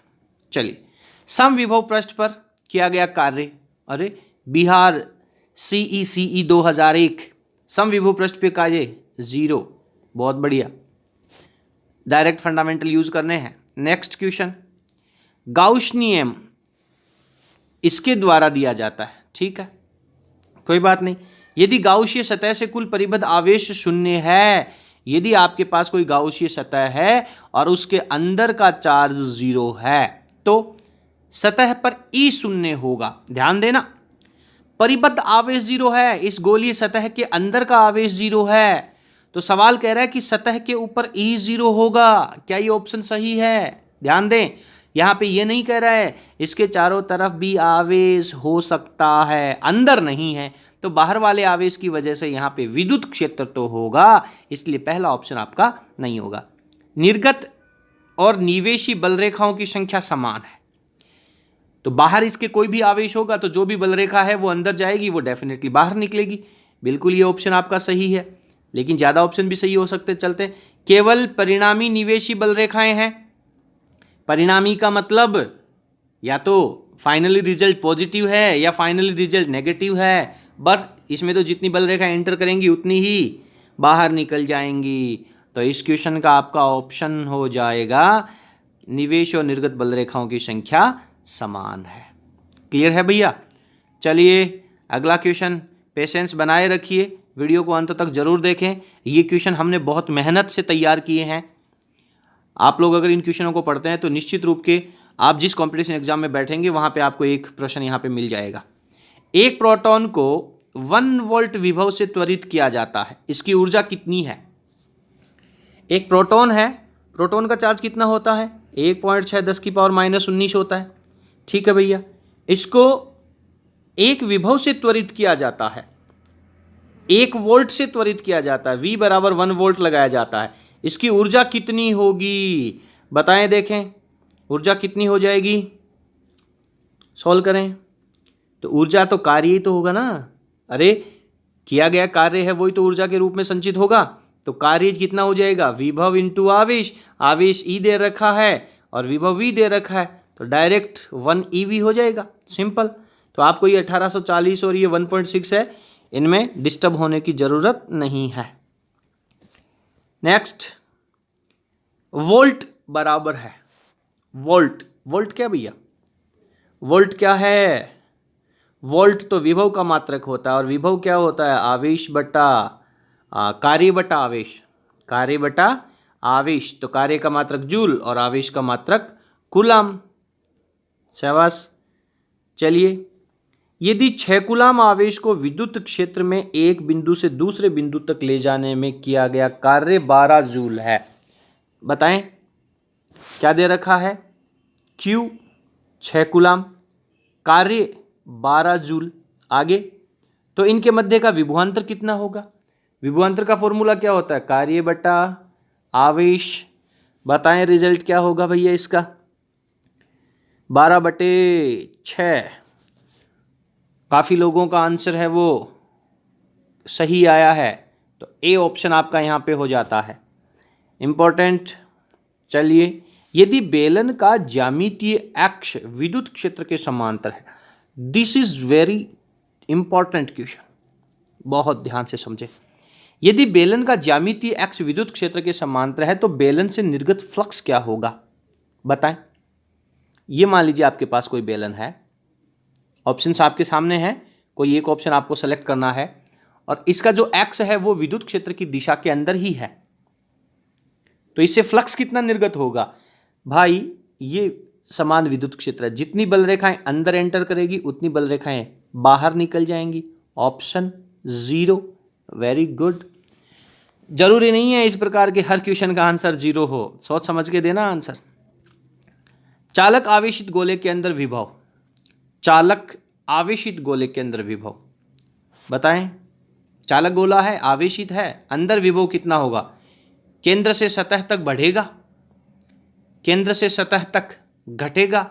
चलिए, समविभव पृष्ठ पर किया गया कार्य, अरे बिहार CECE 2001 समविभव पृष्ठ पे कार्य 0, बहुत बढ़िया। डायरेक्ट फंडामेंटल यूज करने हैं। नेक्स्ट क्वेश्चन, गाउस नियम इसके द्वारा दिया जाता है, ठीक है, कोई बात नहीं। यदि गाउसीय सतह से कुल परिबद्ध आवेश शून्य है, यदि आपके पास कोई गाउसीय सतह है और उसके अंदर का चार्ज 0 है तो सतह पर E शून्य होगा। ध्यान देना, परिबद्ध आवेश 0 है, इस गोलीय सतह के अंदर का आवेश 0 है, तो सवाल कह रहा है कि सतह के ऊपर E 0 होगा। क्या ये ऑप्शन सही है? ध्यान दें, यहाँ पे ये नहीं कह रहा है इसके चारों तरफ भी आवेश हो सकता है, अंदर नहीं है, तो बाहर वाले आवेश की वजह से यहाँ पे विद्युत क्षेत्र तो होगा, इसलिए पहला ऑप्शन आपका नहीं होगा। निर्गत और निवेशी बल रेखाओं की संख्या समान है, तो बाहर इसके कोई भी आवेश होगा तो जो भी बल रेखा है वो अंदर जाएगी, वो डेफिनेटली बाहर निकलेगी। बिल्कुल ये ऑप्शन आपका सही है, लेकिन ज़्यादा ऑप्शन भी सही हो सकते चलते। केवल परिणामी निवेशी बल रेखाएं हैं। परिणामी का मतलब या तो फाइनली रिजल्ट पॉजिटिव है या फाइनली रिजल्ट नेगेटिव है, बट इसमें तो जितनी बल रेखा एंटर करेंगी उतनी ही बाहर निकल जाएंगी। तो इस क्वेश्चन का आपका ऑप्शन हो जाएगा निवेश और निर्गत बल रेखाओं की संख्या समान है। क्लियर है भैया? चलिए अगला क्वेश्चन, पेशेंस बनाए रखिए, वीडियो को अंत तक जरूर देखें। ये क्वेश्चन हमने बहुत मेहनत से तैयार किए हैं। आप लोग अगर इन क्वेश्चनों को पढ़ते हैं तो निश्चित रूप के आप जिस कॉम्पिटिशन एग्जाम में बैठेंगे वहाँ पे आपको एक प्रश्न यहाँ पे मिल जाएगा। एक प्रोटॉन को 1 वोल्ट विभव से त्वरित किया जाता है, इसकी ऊर्जा कितनी है? एक प्रोटॉन है, प्रोटॉन का चार्ज कितना होता है? 1.6 10 की पावर -19 होता है, ठीक है भैया। इसको एक विभव से त्वरित किया जाता है, 1 वोल्ट से त्वरित किया जाता है, V बराबर 1 वोल्ट लगाया जाता है। इसकी ऊर्जा कितनी होगी बताएं, देखें ऊर्जा कितनी हो जाएगी, सॉल्व करें। तो ऊर्जा तो कार्य ही तो होगा ना, अरे किया गया कार्य है वही तो ऊर्जा के रूप में संचित होगा। तो कार्य कितना हो जाएगा, विभव इंटू आवेश, आवेश E दे रखा है और विभव V दे रखा है, तो डायरेक्ट 1 EV हो जाएगा, सिंपल। तो आपको ये 1840 और ये 1.6 है, इनमें डिस्टर्ब होने की जरूरत नहीं है। नेक्स्ट, वोल्ट बराबर है, वोल्ट, वोल्ट क्या भैया, वोल्ट क्या है? वोल्ट तो विभव का मात्रक होता है, और विभव क्या होता है, आवेश बटा कार्य बटा आवेश, कार्य बटा आवेश। तो कार्य का मात्रक जूल और आवेश का मात्रक कूलम। शाबाश। चलिए, यदि 6 कूलम आवेश को विद्युत क्षेत्र में एक बिंदु से दूसरे बिंदु तक ले जाने में किया गया कार्य 12 जूल है, बताएं क्या दे रखा है, Q 6 कूलम, कार्य 12 जूल। आगे, तो इनके मध्य का विभवांतर कितना होगा? विभवांतर का फॉर्मूला क्या होता है, कार्य बटा आवेश। बताएं रिजल्ट क्या होगा भैया इसका, 12/6। काफ़ी लोगों का आंसर है वो सही आया है, तो ए ऑप्शन आपका यहाँ पे हो जाता है, इम्पोर्टेंट। चलिए, यदि बेलन का ज्यामितीय अक्ष विद्युत क्षेत्र के समांतर है, this is very important question, बहुत ध्यान से समझे। यदि बेलन का ज्यामितीय अक्ष विद्युत क्षेत्र के समांतर है तो बेलन से निर्गत फ्लक्स क्या होगा, बताएं। ये मान लीजिए आपके पास कोई बेलन है, ऑप्शंस आपके सामने हैं, कोई एक ऑप्शन आपको सेलेक्ट करना है, और इसका जो एक्स है वो विद्युत क्षेत्र की दिशा के अंदर ही है, तो इससे फ्लक्स कितना निर्गत होगा भाई, ये समान विद्युत क्षेत्र है, जितनी बल रेखाएं अंदर एंटर करेगी उतनी बल रेखाएं बाहर निकल जाएंगी, ऑप्शन 0। Very good. जरूरी नहीं है इस प्रकार के हर क्वेश्चन का आंसर 0 हो, सोच समझ के देना आंसर। चालक आवेशित गोले के अंदर विभव, चालक आवेशित गोले के अंदर विभव बताएं। चालक गोला है, आवेशित है, अंदर विभव कितना होगा? केंद्र से सतह तक बढ़ेगा, केंद्र से सतह तक घटेगा,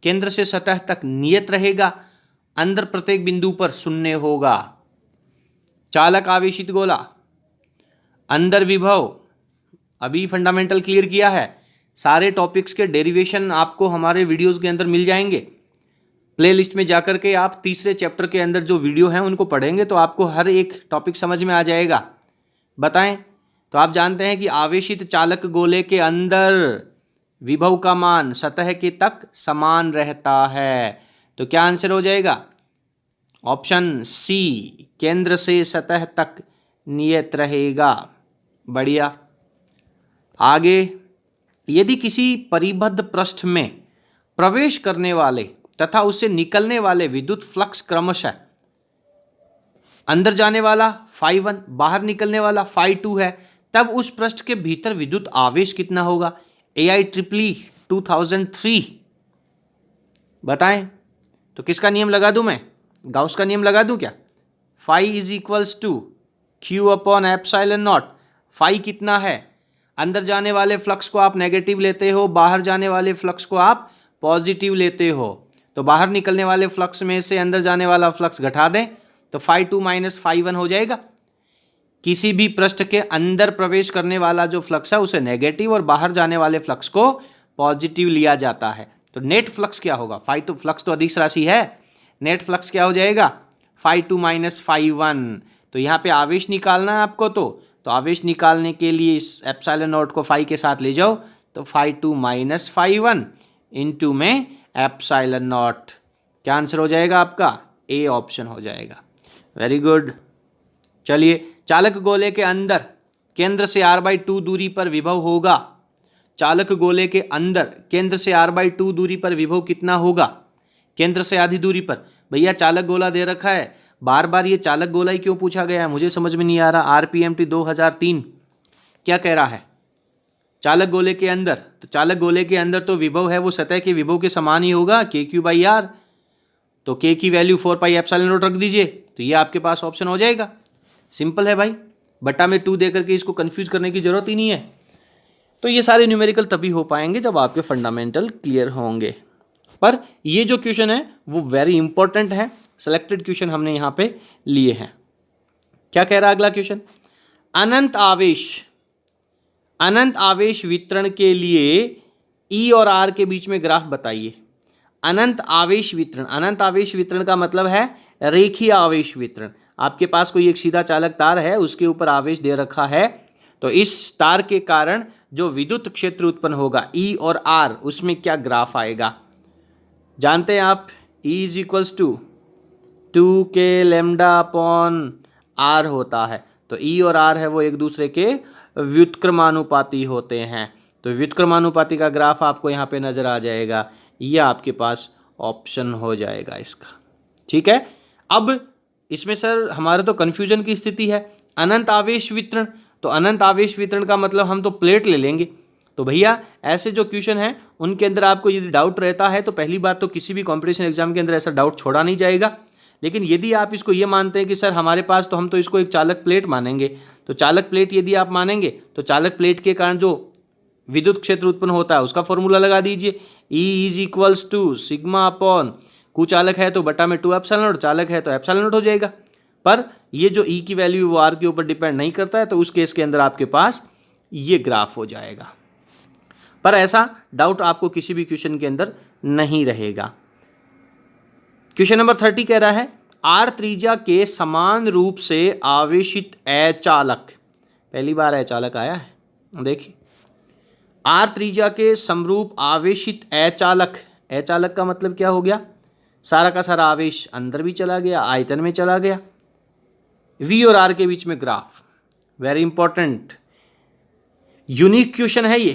केंद्र से सतह तक नियत रहेगा, अंदर प्रत्येक बिंदु पर शून्य होगा। चालक आवेशित गोला, अंदर विभव, अभी फंडामेंटल क्लियर किया है। सारे टॉपिक्स के डेरिवेशन आपको हमारे वीडियोस के अंदर मिल जाएंगे। प्लेलिस्ट में जाकर के आप तीसरे चैप्टर के अंदर जो वीडियो हैं उनको पढ़ेंगे तो आपको हर एक टॉपिक समझ में आ जाएगा। बताएं, तो आप जानते हैं कि आवेशित चालक गोले के अंदर विभव का मान सतह के तक समान रहता है। तो क्या आंसर हो जाएगा? ऑप्शन सी, केंद्र से सतह तक नियत रहेगा। बढ़िया। आगे, यदि किसी परिबद्ध पृष्ठ में प्रवेश करने वाले तथा उससे निकलने वाले विद्युत फ्लक्स क्रमशः अंदर जाने वाला φ1, बाहर निकलने वाला φ2 है, तब उस पृष्ठ के भीतर विद्युत आवेश कितना होगा? AIEEE 2003 बताएं। तो किसका नियम लगा दूं मैं? गाउस का नियम लगा दूं क्या? Phi is equals to Q upon epsilon naught. Phi कितना है? अंदर जाने वाले फ्लक्स को आप नेगेटिव लेते हो, बाहर जाने वाले फ्लक्स को आप पॉजिटिव लेते हो। तो बाहर निकलने वाले फ्लक्स में से अंदर जाने वाला फ्लक्स घटा दें तो φ2 माइनस φ1 हो जाएगा। किसी भी पृष्ठ के अंदर प्रवेश करने वाला जो फ्लक्स है उसे नेगेटिव और बाहर जाने वाले फ्लक्स को पॉजिटिव लिया जाता है। तो नेट फ्लक्स क्या होगा? तो फ्लक्स तो अदिश राशि है, नेट फ्लक्स क्या हो जाएगा? φ2 माइनस φ1। तो यहाँ पे आवेश निकालना है आपको, तो आवेश निकालने के लिए इस एप्सिलॉन नॉट को फाई के साथ ले जाओ, तो φ2 माइनस φ1 इंटू में एप्सिलॉन नॉट। क्या आंसर हो जाएगा आपका? ए ऑप्शन हो जाएगा। Very good. चलिए, चालक गोले के अंदर केंद्र से r/2 दूरी पर विभव होगा। चालक गोले के अंदर केंद्र से r/2 दूरी पर विभव कितना होगा? केंद्र से आधी दूरी पर। भैया चालक गोला दे रखा है, बार बार ये चालक गोला ही क्यों पूछा गया है? मुझे समझ में नहीं आ रहा। RPMT 2003 क्या कह रहा है? चालक गोले के अंदर, तो चालक गोले के अंदर तो विभव है वो सतह के विभव के समान ही होगा, KQ/R। तो K की वैल्यू 4 पाई एप्सिलॉन नॉट रख दीजिए, तो ये आपके पास ऑप्शन हो जाएगा। सिंपल है भाई, बटा में 2 दे करके इसको कंफ्यूज करने की जरूरत ही नहीं है। तो ये सारे न्यूमेरिकल तभी हो पाएंगे जब आपके फंडामेंटल क्लियर होंगे। पर ये जो क्वेश्चन है वो वेरी इंपॉर्टेंट है, सेलेक्टेड क्वेश्चन हमने यहाँ पे लिए हैं। क्या कह रहा है अगला क्वेश्चन? अनंत आवेश वितरण के लिए E और R के बीच में ग्राफ बताइए। अनंत आवेश वितरण का मतलब है रेखीय आवेश वितरण। आपके पास कोई एक सीधा चालक तार है, उसके ऊपर आवेश दे रखा है, तो इस तार के कारण जो विद्युत क्षेत्र उत्पन्न होगा E और R, उसमें क्या ग्राफ आएगा? जानते हैं आप, E is equals to 2K lambda upon R होता है। तो E और R है वो एक दूसरे के व्युत्क्रमानुपाती होते हैं। तो व्युत्क्रमानुपाती का ग्राफ आपको यहाँ पे नजर आ जाएगा। ये आपके पास ऑप्शन हो जाएगा इसका। ठीक है। अब इसमें सर हमारे तो कन्फ्यूजन की स्थिति है। अनंत आवेश वितरण, तो अनंत आवेश वितरण का मतलब हम तो प्लेट ले लेंगे। तो भैया ऐसे जो क्वेश्चन हैं उनके अंदर आपको यदि डाउट रहता है तो पहली बात तो किसी भी कॉम्पिटिशन एग्जाम के अंदर ऐसा डाउट छोड़ा नहीं जाएगा। लेकिन यदि आप इसको ये मानते हैं कि सर हमारे पास तो हम तो इसको एक चालक प्लेट मानेंगे, तो चालक प्लेट यदि आप मानेंगे तो चालक प्लेट के कारण जो विद्युत क्षेत्र उत्पन्न होता है उसका फॉर्मूला लगा दीजिए। E is equals to sigma upon, कुचालक है तो बटा में 2 एप्सिलॉन नॉट, चालक है तो एप्सिलॉन नॉट हो जाएगा। पर ये जो E की वैल्यू वो R के ऊपर डिपेंड नहीं करता है, तो उस केस के अंदर आपके पास ये ग्राफ हो जाएगा। पर ऐसा डाउट आपको किसी भी क्वेश्चन के अंदर नहीं रहेगा। क्वेश्चन नंबर 30 कह रहा है R त्रिज्या के समान रूप से आवेशित अचालक, पहली बार अचालक आया है, देखिए R त्रिज्या के समरूप आवेशित अचालक, अचालक का मतलब क्या हो गया? सारा का सारा आवेश अंदर भी चला गया, आयतन में चला गया। V और R के बीच में graph, very important unique question है ये।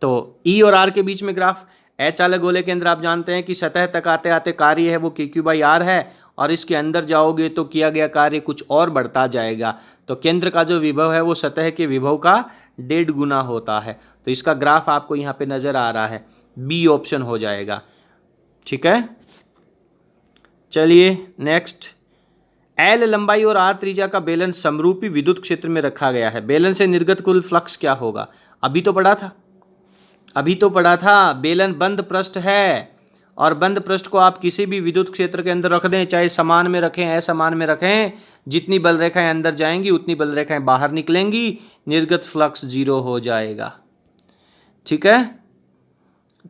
तो E और R के बीच में ग्राफ, अचालक गोले के अंदर आप जानते हैं कि सतह तक आते आते कार्य है वो KQ/R है, और इसके अंदर जाओगे तो किया गया कार्य कुछ और बढ़ता जाएगा। तो केंद्र का जो विभव है वो सतह के विभव का 1.5 गुना होता है। तो इसका ग्राफ आपको यहाँ पे नजर आ रहा है। बी ऑप्शन हो जाएगा। ठीक है, चलिए नेक्स्ट। एल लंबाई और आर त्रिज्या का बेलन समरूपी विद्युत क्षेत्र में रखा गया है, बेलन से निर्गत कुल फ्लक्स क्या होगा? अभी तो पढ़ा था बेलन बंद पृष्ठ है और बंद पृष्ठ को आप किसी भी विद्युत क्षेत्र के अंदर रख दें, चाहे समान में रखें असमान में रखें, जितनी बल रेखाएं अंदर जाएंगी उतनी बल रेखाएं बाहर निकलेंगी, निर्गत फ्लक्स 0 हो जाएगा। ठीक है,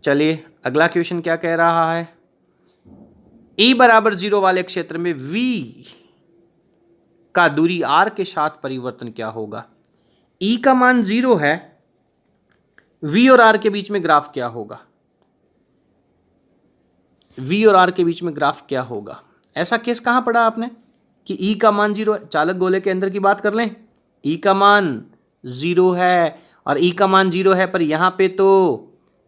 चलिए अगला क्वेश्चन क्या कह रहा है। E बराबर 0 वाले क्षेत्र में V का दूरी R के साथ परिवर्तन क्या होगा? E का मान 0 है, V और R के बीच में ग्राफ क्या होगा? V और R के बीच में ग्राफ क्या होगा? ऐसा केस कहां पढ़ा आपने कि E का मान 0 है? चालक गोले के अंदर की बात कर लें, E का मान 0 है और E का मान 0 है, पर यहां पे तो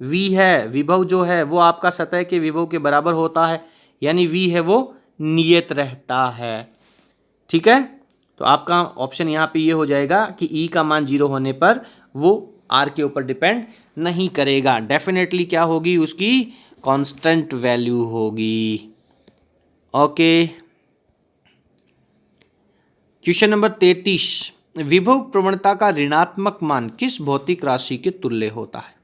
V है, विभव जो है वो आपका सतह के विभव के बराबर होता है, यानी V है वो नियत रहता है। ठीक है, तो आपका ऑप्शन यहाँ पे ये हो जाएगा कि E का मान 0 होने पर वो R के ऊपर डिपेंड नहीं करेगा, डेफिनेटली क्या होगी उसकी कांस्टेंट वैल्यू होगी। ओके, क्वेश्चन नंबर 33, विभव प्रवणता का ऋणात्मक मान किस भौतिक राशि के तुल्य होता है?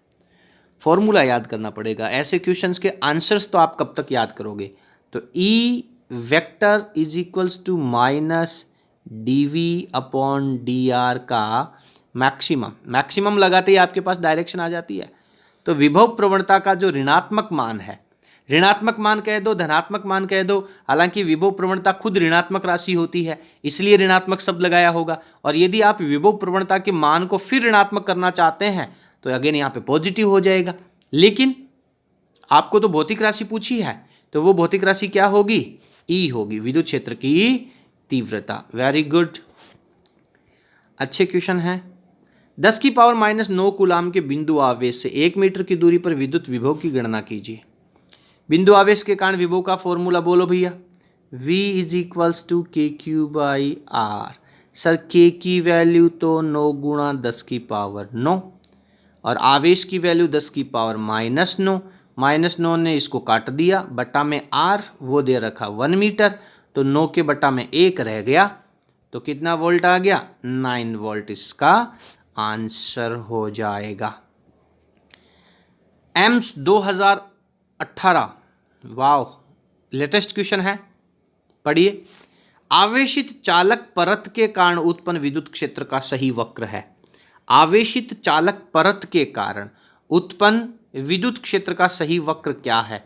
फॉर्मूला याद करना पड़ेगा, ऐसे क्वेश्चंस के आंसर्स तो आप कब तक याद करोगे? तो E vector is equals to minus dv upon dr का मैक्सिमम लगाते ही आपके पास डायरेक्शन आ जाती है। तो विभव प्रवणता का जो ऋणात्मक मान है, ऋणात्मक मान कह दो धनात्मक मान कह दो, हालांकि विभव प्रवणता खुद ऋणात्मक राशि होती है इसलिए ऋणात्मक शब्द लगाया होगा, और यदि आप विभव प्रवणता के मान को फिर ऋणात्मक करना चाहते हैं तो अगेन यहाँ पे पॉजिटिव हो जाएगा। लेकिन आपको तो भौतिक राशि पूछी है, तो वो भौतिक राशि क्या होगी? E होगी, विद्युत क्षेत्र की तीव्रता। वेरी गुड, अच्छे क्वेश्चन है। 10 की पावर -9 कूलाम के बिंदु आवेश से 1 मीटर की दूरी पर विद्युत विभव की गणना कीजिए। बिंदु आवेश के कारण विभव का फॉर्मूला बोलो भैया। V is equals to KQ/R। Sir K की वैल्यू तो 9 गुणा 10 की पावर 9 और आवेश की वैल्यू 10 की पावर -9, -9 ने इसको काट दिया, बटा में R वो दे रखा 1 मीटर, तो 9 के बटा में 1 रह गया, तो कितना वोल्ट आ गया? 9 वोल्ट इसका आंसर हो जाएगा। एम्स 2018, वाह लेटेस्ट क्वेश्चन है, पढ़िए। आवेशित चालक परत के कारण उत्पन्न विद्युत क्षेत्र का सही वक्र है। आवेशित चालक परत के कारण उत्पन्न विद्युत क्षेत्र का सही वक्र क्या है?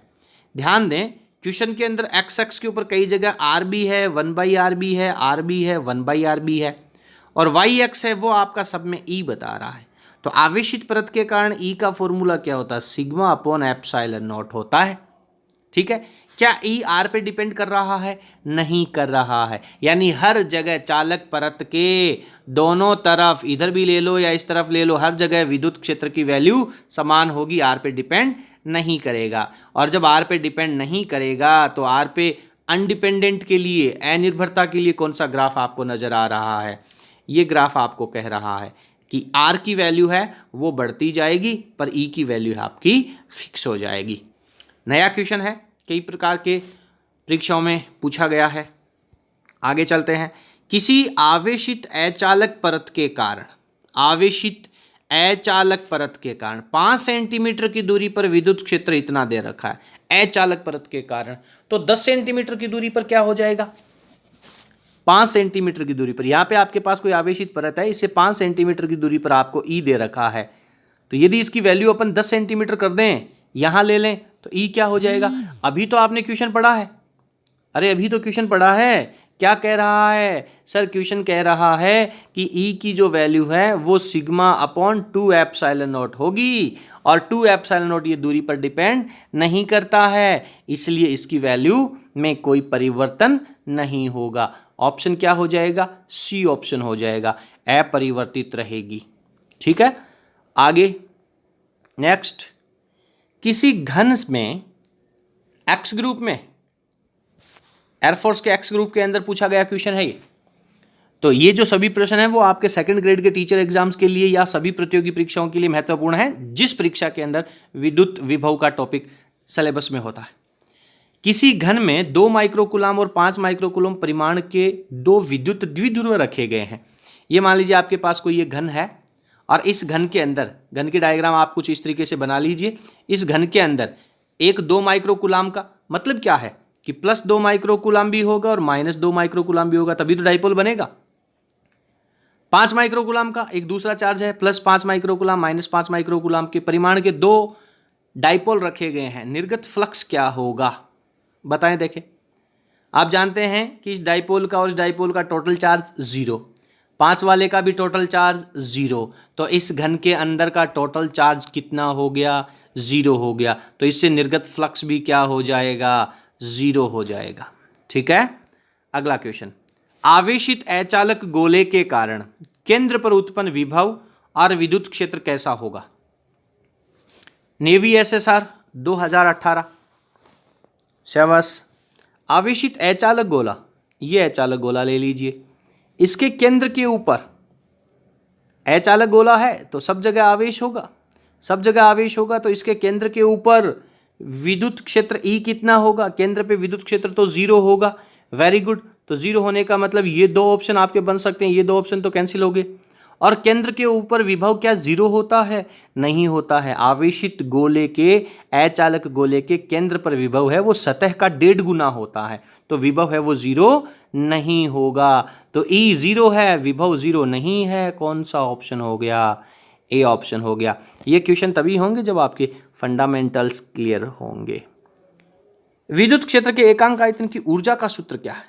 ध्यान दें, क्वेश्चन के अंदर एक्स एक्स के ऊपर कई जगह आर बी है, 1/RB है, आर बी है, 1/RB है, और वाई एक्स है वो आपका सब में ई बता रहा है। तो आवेशित परत के कारण ई का फॉर्मूला क्या होता है? सिग्मा अपॉन एप्सिलॉन नॉट होता है। ठीक है, क्या ई आर पे डिपेंड कर रहा है? नहीं कर रहा है, यानी हर जगह चालक परत के दोनों तरफ, इधर भी ले लो या इस तरफ ले लो, हर जगह विद्युत क्षेत्र की वैल्यू समान होगी, आर पे डिपेंड नहीं करेगा। और जब आर पे डिपेंड नहीं करेगा तो आर पे अनडिपेंडेंट के लिए, अनिर्भरता के लिए कौन सा ग्राफ आपको नजर आ रहा है? ये ग्राफ आपको कह रहा है कि आर की वैल्यू है वो बढ़ती जाएगी पर ई की वैल्यू है आपकी फिक्स हो जाएगी। नया क्वेश्चन है, कई प्रकार के परीक्षाओं में पूछा गया है। आगे चलते हैं। किसी आवेशित अचालक परत के कारण, आवेशित अचालक परत के कारण 5 सेंटीमीटर की दूरी पर विद्युत क्षेत्र इतना दे रखा है अचालक परत के कारण, तो 10 सेंटीमीटर की दूरी पर क्या हो जाएगा? 5 सेंटीमीटर की दूरी पर, यहाँ पे आपके पास कोई आवेशित परत है, इससे 5 सेंटीमीटर की दूरी पर आपको ई दे रखा है, तो यदि इसकी वैल्यू अपन 10 सेंटीमीटर कर दें, यहां ले लें, तो ई क्या हो जाएगा? अभी तो आपने क्वेश्चन पढ़ा है, अरे अभी तो क्वेश्चन पढ़ा है, क्या कह रहा है सर? क्वेश्चन कह रहा है कि ई की जो वैल्यू है वो सिग्मा अपॉन 2 एप्सिलॉन नॉट होगी, और 2 एप्सिलॉन नॉट ये दूरी पर डिपेंड नहीं करता है, इसलिए इसकी वैल्यू में कोई परिवर्तन नहीं होगा। ऑप्शन क्या हो जाएगा? सी ऑप्शन हो जाएगा, अपरिवर्तित रहेगी। ठीक है, आगे नेक्स्ट। किसी घन में एक्स ग्रुप में, एयरफोर्स के एक्स ग्रुप के अंदर पूछा गया क्वेश्चन है ये, तो ये जो सभी प्रश्न हैं वो आपके सेकंड ग्रेड के टीचर एग्जाम्स के लिए या सभी प्रतियोगी परीक्षाओं के लिए महत्वपूर्ण है, जिस परीक्षा के अंदर विद्युत विभव का टॉपिक सिलेबस में होता है। किसी घन में 2 माइक्रोकूलम और 5 माइक्रोकूलम परिमाण के 2 विद्युत द्विध्रुव रखे गए हैं। ये मान लीजिए आपके पास कोई ये घन है और इस घन के अंदर, घन की डायग्राम आप कुछ इस तरीके से बना लीजिए। इस घन के अंदर एक 2 माइक्रोकूलम का मतलब क्या है कि प्लस 2 माइक्रोकूलम भी होगा और माइनस 2 माइक्रोकूलम भी होगा, तभी तो डाइपोल बनेगा। 5 माइक्रोकूलम का एक दूसरा चार्ज है, प्लस 5 माइक्रोकूलम माइनस 5 माइक्रोकूलम के परिमाण के 2 डाइपोल रखे गए हैं। निर्गत फ्लक्स क्या होगा बताएं। देखें, आप जानते हैं कि इस डाइपोल का और इस डाइपोल का टोटल चार्ज 0, 5 वाले का भी टोटल चार्ज 0, तो इस घन के अंदर का टोटल चार्ज कितना हो गया? 0 हो गया। तो इससे निर्गत फ्लक्स भी क्या हो जाएगा? 0 हो जाएगा। ठीक है। अगला क्वेश्चन, आवेशित अचालक गोले के कारण केंद्र पर उत्पन्न विभव और विद्युत क्षेत्र कैसा होगा? Navy SSR 2018। शाबाश। आवेशित अचालक गोला, ये अचालक गोला ले लीजिए। इसके केंद्र के ऊपर, अचालक गोला है तो सब जगह आवेश होगा, सब जगह आवेश होगा, तो इसके केंद्र के ऊपर विद्युत क्षेत्र E कितना होगा? केंद्र पे विद्युत क्षेत्र तो 0 होगा। Very good. तो 0 होने का मतलब ये 2 ऑप्शन आपके बन सकते हैं, ये 2 ऑप्शन तो कैंसिल हो गए। और केंद्र के ऊपर विभव क्या 0 होता है? नहीं होता है। आवेशित गोले के, अचालक गोले के केंद्र पर विभव है वो सतह का 1.5 गुना होता है, तो विभव है वो 0 नहीं होगा। तो E 0 है, विभव 0 नहीं है। कौन सा ऑप्शन हो गया? ए ऑप्शन हो गया। ये क्वेश्चन तभी होंगे जब आपके फंडामेंटल्स क्लियर होंगे। विद्युत क्षेत्र के एकांक आयतन की ऊर्जा का सूत्र क्या है?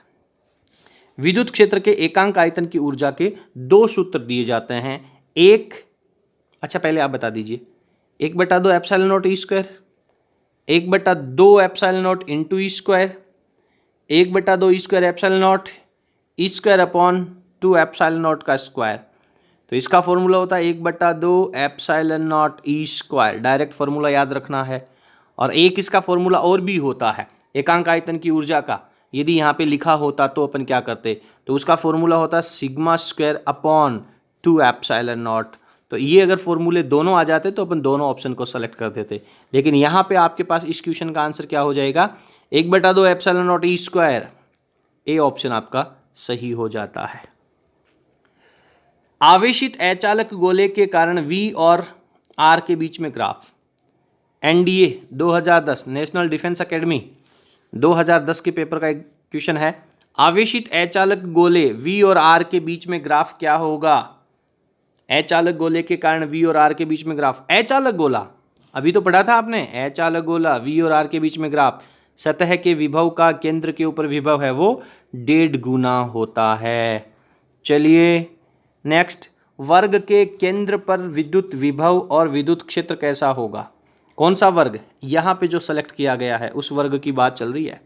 विद्युत क्षेत्र के एकांक आयतन की ऊर्जा के 2 सूत्र दिए जाते हैं। एक, अच्छा पहले आप बता दीजिए, 1/2 epsilon not E square, 1/2 epsilon not into E square, 1/2 E square epsilon not, E square upon 2 epsilon not का स्क्वायर। तो इसका फॉर्मूला होता है 1/2 epsilon not E square, direct formula याद रखना है। और एक इसका फॉर्मूला और भी होता है एकांक आयतन की ऊर्जा का, यदि यहाँ पे लिखा होता तो अपन क्या करते, तो उसका फॉर्मूला होता sigma square upon 2 epsilon not. तो ये अगर फॉर्मूले दोनों आ जाते तो अपन दोनों ऑप्शन को सेलेक्ट कर देते, लेकिन यहाँ पे आपके पास इस क्वेश्चन का आंसर क्या हो जाएगा? 1/2 epsilon not E square. A option आपका सही हो जाता है। आवेशित अचालक गोले के कारण V और R के बीच में graph. NDA 2010, national defence academy 2010 के पेपर का एक क्वेश्चन है। आवेशित अचालक गोले V और R के बीच में ग्राफ क्या होगा? अचालक गोले के कारण V और R के बीच में ग्राफ। अचालक गोला अभी तो पढ़ा था आपने, अचालक गोला V और R के बीच में ग्राफ, सतह के विभव का केंद्र के ऊपर विभव है वो 1.5 गुना होता है। चलिए नेक्स्ट, वर्ग के केंद्र पर विद्युत विभव और विद्युत क्षेत्र कैसा होगा? कौन सा वर्ग? यहाँ पे जो सेलेक्ट किया गया है उस वर्ग की बात चल रही है।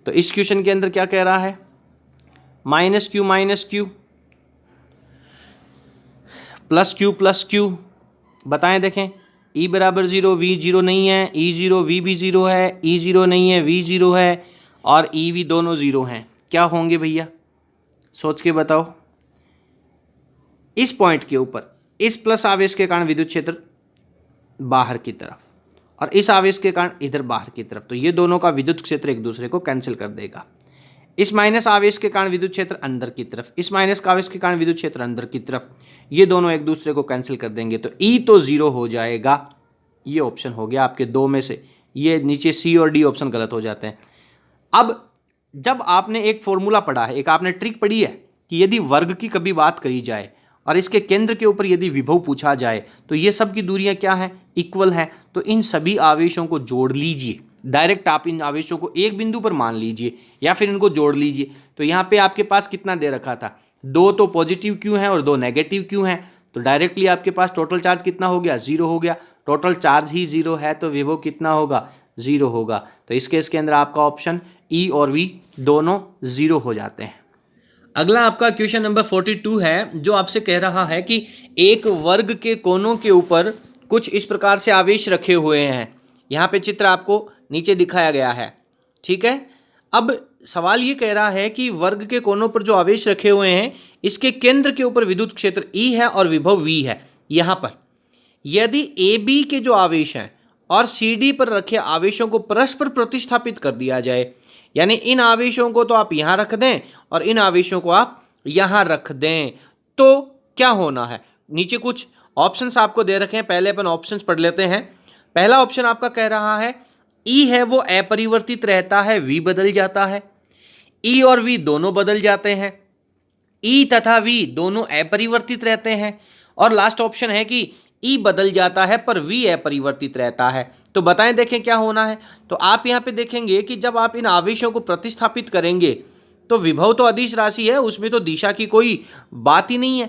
तो इस क्वेश्चन के अंदर क्या कह रहा है? -q minus Q plus Q plus Q. बताएं, देखें, E बराबर 0, V 0 नहीं है, E 0, V भी 0 है, E 0 नहीं है, V 0 है, और E भी दोनों 0 हैं। क्या होंगे भैया? सोच के बताओ। इस पॉइंट के ऊपर इस प्लस आवेश के कारण विद्युत क्षेत्र बाहर की तरफ और इस आवेश के कारण इधर बाहर की तरफ, तो ये दोनों का विद्युत क्षेत्र एक दूसरे को कैंसिल कर देगा। इस माइनस आवेश के कारण विद्युत क्षेत्र अंदर की तरफ, इस माइनस का आवेश के कारण विद्युत क्षेत्र अंदर की तरफ, ये दोनों एक दूसरे को कैंसिल कर देंगे, तो E तो 0 हो जाएगा। ये ऑप्शन हो गया आपके 2 में से। ये नीचे C और D ऑप्शन गलत हो जाते हैं। अब जब आपने एक फॉर्मूला पढ़ा है, एक आपने ट्रिक पढ़ी है कि यदि वर्ग की कभी बात करी जाए और इसके केंद्र के ऊपर यदि विभव पूछा जाए तो ये सब की दूरियां क्या हैं? इक्वल हैं। तो इन सभी आवेशों को जोड़ लीजिए। डायरेक्ट आप इन आवेशों को एक बिंदु पर मान लीजिए या फिर इनको जोड़ लीजिए। तो यहाँ पे आपके पास कितना दे रखा था? 2 तो पॉजिटिव क्यू हैं और 2 नेगेटिव क्यू हैं, तो डायरेक्टली आपके पास टोटल चार्ज कितना हो गया? 0 हो गया। टोटल चार्ज ही 0 है तो विभव कितना होगा? 0 होगा। तो इस केस के अंदर आपका ऑप्शन E और V दोनों 0 हो जाते हैं। अगला आपका क्वेश्चन नंबर 42 है, जो आपसे कह रहा है कि एक वर्ग के कोनों के ऊपर कुछ इस प्रकार से आवेश रखे हुए हैं। यहाँ पे चित्र आपको नीचे दिखाया गया है, ठीक है। अब सवाल ये कह रहा है कि वर्ग के कोनों पर जो आवेश रखे हुए हैं इसके केंद्र के ऊपर विद्युत क्षेत्र E है और विभव V है। यहाँ पर यदि AB के जो आवेश हैं और CD पर रखे आवेशों को परस्पर प्रतिस्थापित कर दिया जाए, यानी इन आवेशों को तो आप यहाँ रख दें और इन आवेशों को आप यहाँ रख दें, तो क्या होना है। नीचे कुछ ऑप्शंस आपको दे रखे हैं, पहले अपन ऑप्शंस पढ़ लेते हैं। पहला ऑप्शन आपका कह रहा है E है वो अपरिवर्तित रहता है, V बदल जाता है। E और V दोनों बदल जाते हैं, E तथा V दोनों अपरिवर्तित रहते हैं। और लास्ट ऑप्शन है कि E बदल जाता है पर V अपरिवर्तित रहता है। तो बताएं, देखें क्या होना है। तो आप यहाँ पे देखेंगे कि जब आप इन आवेशों को प्रतिस्थापित करेंगे तो विभव तो अदिश राशि है, उसमें तो दिशा की कोई बात ही नहीं है।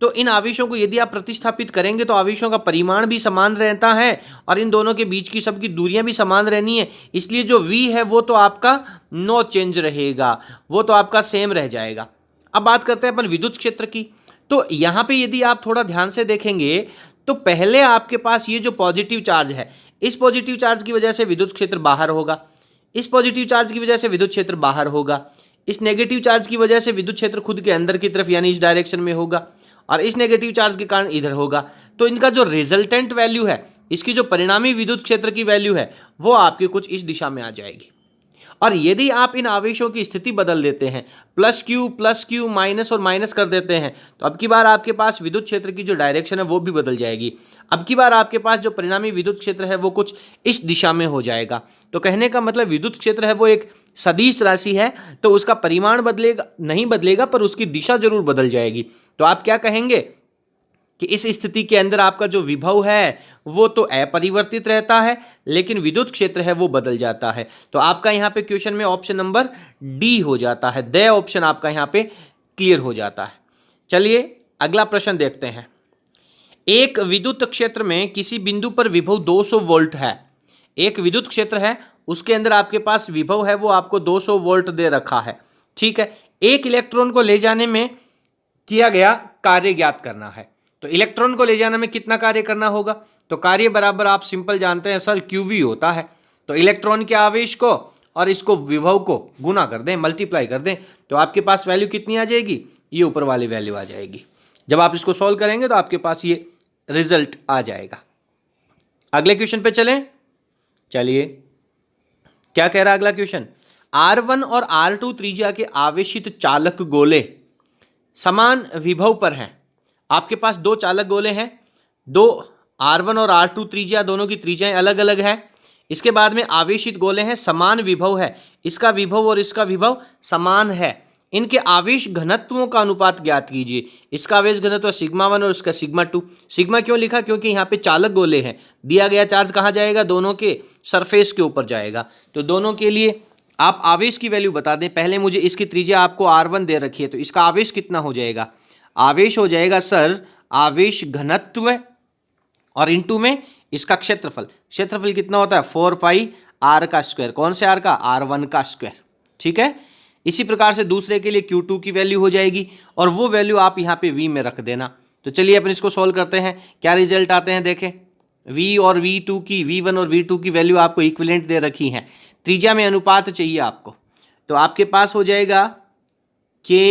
तो इन आवेशों को यदि आप प्रतिस्थापित करेंगे तो आवेशों का परिमाण भी समान रहता है और इन दोनों के बीच की सबकी दूरियां भी समान रहनी है, इसलिए जो V है वो तो आपका नो चेंज रहेगा, वो तो आपका सेम रह जाएगा। अब बात करते हैं अपन विद्युत क्षेत्र की। तो यहाँ पे यदि आप थोड़ा ध्यान से देखेंगे तो पहले आपके पास ये जो पॉजिटिव चार्ज है, इस पॉजिटिव चार्ज की वजह से विद्युत क्षेत्र बाहर होगा, इस पॉजिटिव चार्ज की वजह से विद्युत क्षेत्र बाहर होगा, इस नेगेटिव चार्ज की वजह से विद्युत क्षेत्र खुद के अंदर की तरफ यानी इस डायरेक्शन में होगा, और इस नेगेटिव चार्ज के कारण इधर होगा। तो इनका जो रिजल्टेंट वैल्यू है, इसकी जो परिणामी विद्युत क्षेत्र की वैल्यू है, वो आपकी कुछ इस दिशा में आ जाएगी। और यदि आप इन आवेशों की स्थिति बदल देते हैं, प्लस क्यू माइनस और माइनस कर देते हैं, तो अब की बार आपके पास विद्युत क्षेत्र की जो डायरेक्शन है वो भी बदल जाएगी। अब की बार आपके पास जो परिणामी विद्युत क्षेत्र है वो कुछ इस दिशा में हो जाएगा। तो कहने का मतलब विद्युत क्षेत्र है वो एक सदिश राशि है, तो उसका परिमाण बदलेगा नहीं बदलेगा पर उसकी दिशा जरूर बदल जाएगी। तो आप क्या कहेंगे कि इस स्थिति के अंदर आपका जो विभव है वो तो अपरिवर्तित रहता है, लेकिन विद्युत क्षेत्र है वो बदल जाता है। तो आपका यहाँ पे क्वेश्चन में ऑप्शन नंबर डी हो जाता है, द ऑप्शन आपका यहाँ पे क्लियर हो जाता है। चलिए अगला प्रश्न देखते हैं। एक विद्युत क्षेत्र में किसी बिंदु पर विभव 200 वोल्ट है। एक विद्युत क्षेत्र है, उसके अंदर आपके पास विभव है वो आपको 200 वोल्ट दे रखा है, ठीक है। एक इलेक्ट्रॉन को ले जाने में किया गया कार्य ज्ञात करना है। तो इलेक्ट्रॉन को ले जाने में कितना कार्य करना होगा, तो कार्य बराबर आप सिंपल जानते हैं सर QV होता है। तो इलेक्ट्रॉन के आवेश को और इसको विभव को गुना कर दें, मल्टीप्लाई कर दें, तो आपके पास वैल्यू कितनी आ जाएगी, ये ऊपर वाली वैल्यू आ जाएगी। जब आप इसको सॉल्व करेंगे तो आपके पास ये रिजल्ट आ जाएगा। अगले क्वेश्चन पे चलें। चलिए क्या कह रहा है अगला क्वेश्चन। R1 और R2 त्रिज्या के आवेशित चालक गोले समान विभव पर हैं। आपके पास दो चालक गोले हैं, दो R1 और R2 त्रिज्या, दोनों की त्रिज्याएं अलग अलग हैं। इसके बाद में आवेशित गोले हैं, समान विभव है, इसका विभव और इसका विभव समान है। इनके आवेश घनत्वों का अनुपात ज्ञात कीजिए। इसका आवेश घनत्व σ1 और इसका σ2। सिग्मा क्यों लिखा, क्योंकि यहाँ पे चालक गोले हैं, दिया गया चार्ज कहाँ जाएगा, दोनों के सरफेस के ऊपर जाएगा। तो दोनों के लिए आप आवेश की वैल्यू बता दें। पहले मुझे इसकी त्रिज्या आपको R1 दे रखी है, तो इसका आवेश कितना हो जाएगा, आवेश हो जाएगा सर आवेश घनत्व और इनटू में इसका क्षेत्रफल। क्षेत्रफल कितना होता है 4 पाई R का स्क्वायर। कौन से R का, R1 का स्क्वायर, ठीक है। इसी प्रकार से दूसरे के लिए Q2 की वैल्यू हो जाएगी और वो वैल्यू आप यहाँ पे V में रख देना। तो चलिए अपन इसको सॉल्व करते हैं, क्या रिजल्ट आते हैं देखें। V और V2 की, V1 और V2 की वैल्यू आपको इक्विवेलेंट दे रखी हैं, त्रिज्या में अनुपात चाहिए आपको। तो आपके पास हो जाएगा K